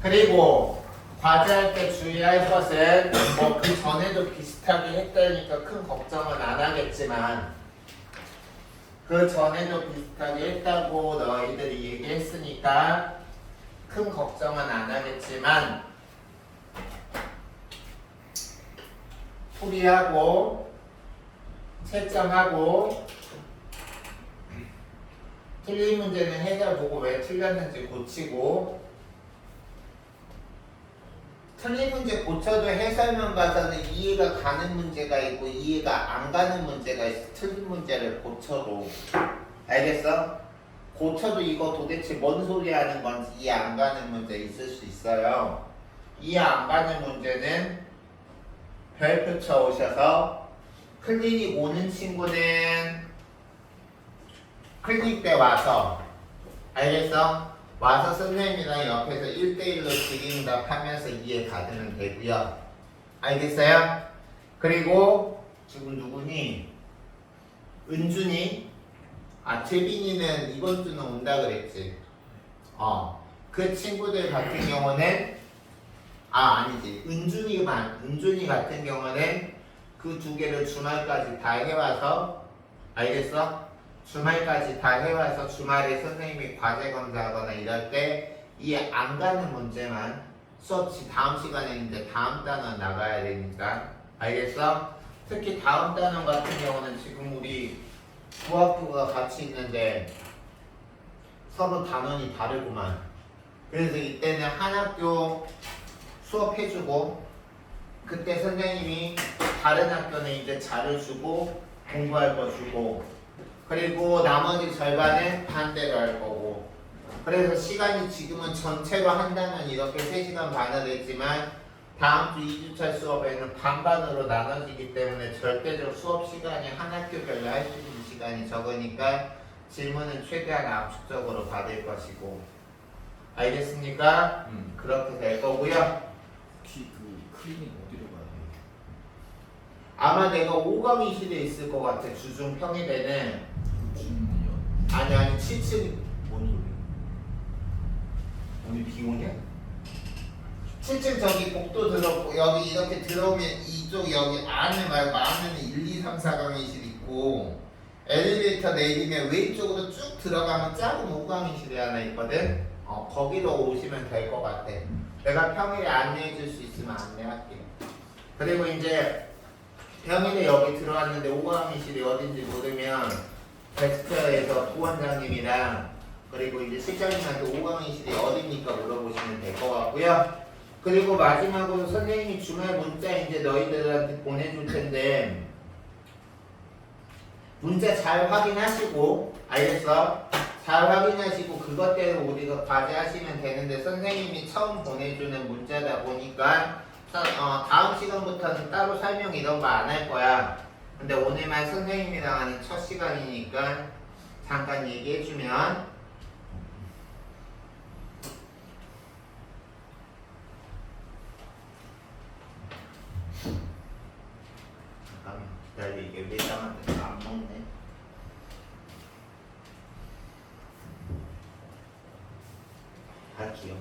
그리고 과제할 때 주의할 것은 뭐 그 전에도 비슷하게 했다니까 큰 걱정은 안 하겠지만 그 전에도 비슷하게 했다고 너희들이 얘기했으니까 큰 걱정은 안 하겠지만 풀이하고 채점하고 틀린 문제는 해설 보고 왜 틀렸는지 고치고 틀린 문제 고쳐도 해설만 봐서는 이해가 가는 문제가 있고 이해가 안 가는 문제가 있어. 틀린 문제를 고쳐도 알겠어? 고쳐도 이거 도대체 뭔 소리 하는 건지 이해 안 가는 문제 있을 수 있어요. 이해 안 가는 문제는 별표 쳐 오셔서 클리닉 오는 친구는 클리닉 때 와서 알겠어? 와서 선생님이랑 옆에서 1대1로 질의응답 하면서 이해 받으면 되고요. 알겠어요? 그리고 지금 누구니? 은준이? 재빈이는 이번 주는 온다 그랬지? 그 친구들 같은 경우는 아니지. 은준이 같은 경우는 그 두 개를 주말까지 다 해와서 알겠어? 주말까지 다 해와서 주말에 선생님이 과제 검사하거나 이럴 때 이해 안 가는 문제만 수업 다음 시간에 있는데 다음 단원 나가야 되니까 알겠어? 특히 다음 단원 같은 경우는 지금 우리 부학부가 같이 있는데 서로 단원이 다르구만. 그래서 이때는 한 학교 수업해주고 그때 선생님이 다른 학교는 이제 자료 주고 공부할 거 주고 그리고 나머지 절반은 반대로 할 거고 그래서 시간이 지금은 전체로 한다면 이렇게 3시간 반을 했지만 다음 주 2주차 수업에는 반반으로 나눠지기 때문에 절대적 수업 시간이 한 학교별로 할 수 있는 시간이 적으니까 질문은 최대한 압축적으로 받을 것이고 알겠습니까? 그렇게 될 거고요. 그 클리닉 어디로 가야 돼? 아마 내가 5강의실에 있을 것 같아. 주중 평일에는 준이요? 아니 7층 뭔 소리? 오늘 비 오냐? 7층 저기 복도 들어오고 여기 이렇게 들어오면 이쪽 여기 안에 말고 안에는 1, 2, 3, 4강의실 있고 엘리베이터 내리면 왼쪽으로 쭉 들어가면 작은 5강의실이 하나 있거든. 거기로 오시면 될 것 같아. 내가 평일에 안내해 줄 수 있으면 안내할게. 그리고 이제 평일에 여기 들어왔는데 5강의실이 어딘지 모르면 게스트에서 부원장님이랑 그리고 이제 실장님한테 5강의실이 어디입니까 물어보시면 될 것 같고요. 그리고 마지막으로 선생님이 주말 문자 이제 너희들한테 보내줄 텐데 문자 잘 확인하시고 알겠어? 잘 확인하시고 그것대로 우리가 과제하시면 되는데 선생님이 처음 보내주는 문자다 보니까 다음 시간부터는 따로 설명 이런 거 안 할 거야. 근데 오늘만 선생님이랑 하는 첫 시간이니까 잠깐 얘기해주면 잠깐만 기다려. 이게 매장한테 안 먹네. 다 귀여워.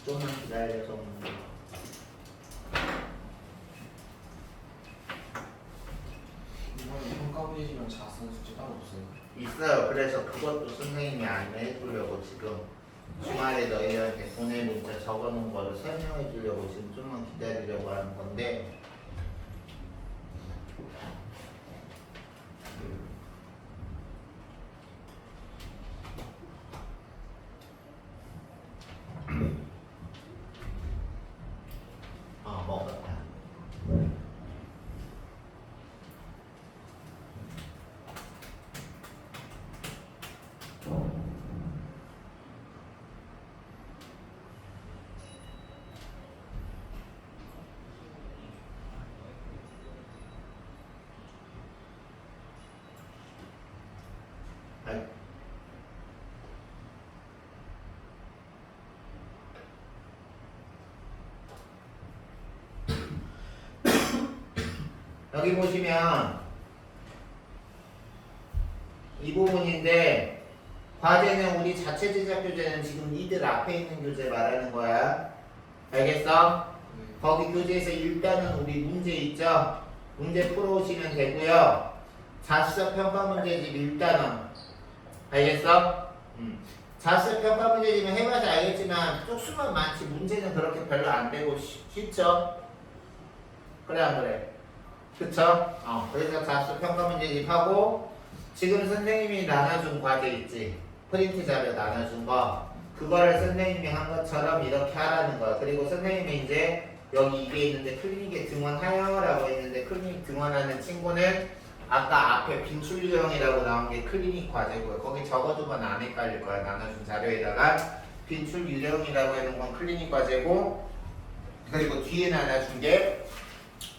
조금만 기다려서 오는 거. 이번에 평가부지만 자선 숙제 따로 없어요? 있어요. 그래서 그것도 선생님이 안내해 주려고 지금 주말에 너희한테 보낼 문자 적어놓은 거를 설명해 주려고 지금 좀만 기다리려고 하는 건데 먹었다. 여기 보시면 이 부분인데 과제는 우리 자체 제작 교재는 지금 니들 앞에 있는 교재 말하는 거야. 알겠어? 거기 교재에서 일단은 우리 문제 있죠? 문제 풀어오시면 되고요. 자습 평가 문제집 일단은 알겠어? 자습 평가 문제집은 해봐서 알겠지만 쪽수만 많지 문제는 그렇게 별로 안 되고 쉽죠? 그래 안 그래? 그쵸? 그래서 자습 평가 문제집 하고 지금 선생님이 나눠준 과제 있지? 프린트 자료 나눠준 거 그거를 선생님이 한 것처럼 이렇게 하라는 거야. 그리고 선생님이 이제 여기 이게 있는데 클리닉에 등원하여 라고 했는데 클리닉 등원하는 친구는 아까 앞에 빈출 유형이라고 나온 게 클리닉 과제고요. 거기 적어두면 안 헷갈릴 거야. 나눠준 자료에다가 빈출 유형이라고 해놓은 건 클리닉 과제고 그리고 뒤에 나눠준 게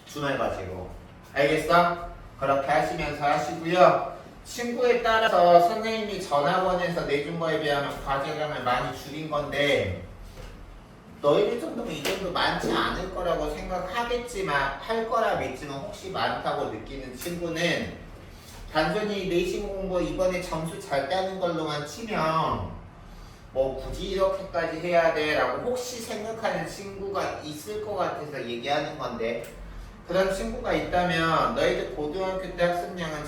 주말 과제고 알겠어? 그렇게 하시면서 하시고요. 친구에 따라서 선생님이 전학원에서 내준 거에 비하면 과제량을 많이 줄인 건데 너희들 정도면 이 정도 많지 않을 거라고 생각하겠지만 할 거라 믿지만 혹시 많다고 느끼는 친구는 단순히 내신 공부 이번에 점수 잘 따는 걸로만 치면 뭐 굳이 이렇게까지 해야 돼 라고 혹시 생각하는 친구가 있을 것 같아서 얘기하는 건데 그런 친구가 있다면 너희들 고등학교 때 학습량은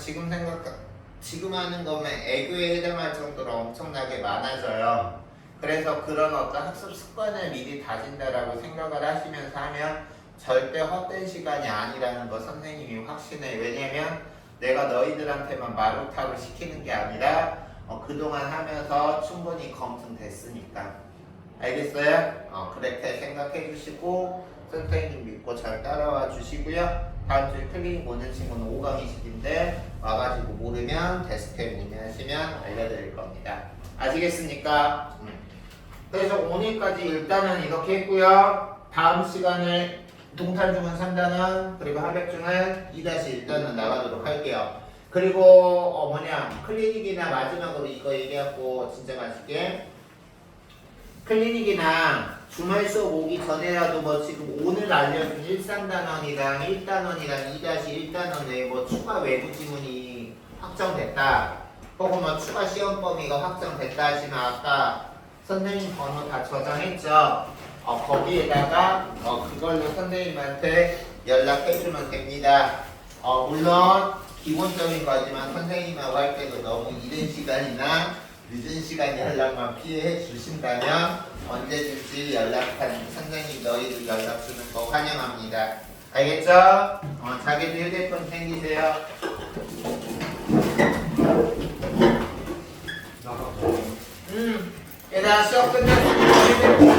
지금 하는 거면 애교에 해당할 정도로 엄청나게 많아져요. 그래서 그런 어떤 학습 습관을 미리 다진다라고 생각을 하시면서 하면 절대 헛된 시간이 아니라는 거 선생님이 확신해. 왜냐면 내가 너희들한테만 마루타로 시키는 게 아니라 그동안 하면서 충분히 검증됐으니까. 알겠어요? 그렇게 생각해 주시고 선생님 믿고 잘 따라와 주시고요. 다음 주에 클리닉 오는 친구는 5강의식인데 와가지고 모르면 데스크에 문의하시면 알려드릴 겁니다. 아시겠습니까? 그래서 오늘까지 일단은 이렇게 했고요. 다음 시간에 동탄중은 3단원 그리고 하백중은 2-1단원 나가도록 할게요. 그리고 클리닉이나 마지막으로 이거 얘기하고 진짜 맛있게 클리닉이나 주말 수업 오기 전에라도 뭐 지금 오늘 알려준 1-3단원이랑 1단원이랑 2-1단원 외에 뭐 추가 외부 지문이 확정됐다 혹은 뭐 추가 시험 범위가 확정됐다 하시면 아까 선생님 번호 다 저장했죠? 거기에다가 그걸로 선생님한테 연락해주면 됩니다. 물론 기본적인 거지만 선생님하고 할 때도 너무 이른 시간이나 늦은 시간 연락만 피해 주신다면 언제든지 연락한 선생님 너희들 연락 주는 거 환영합니다. 알겠죠? 자기들 휴대폰 챙기세요. 얘들아 수업 끝났으면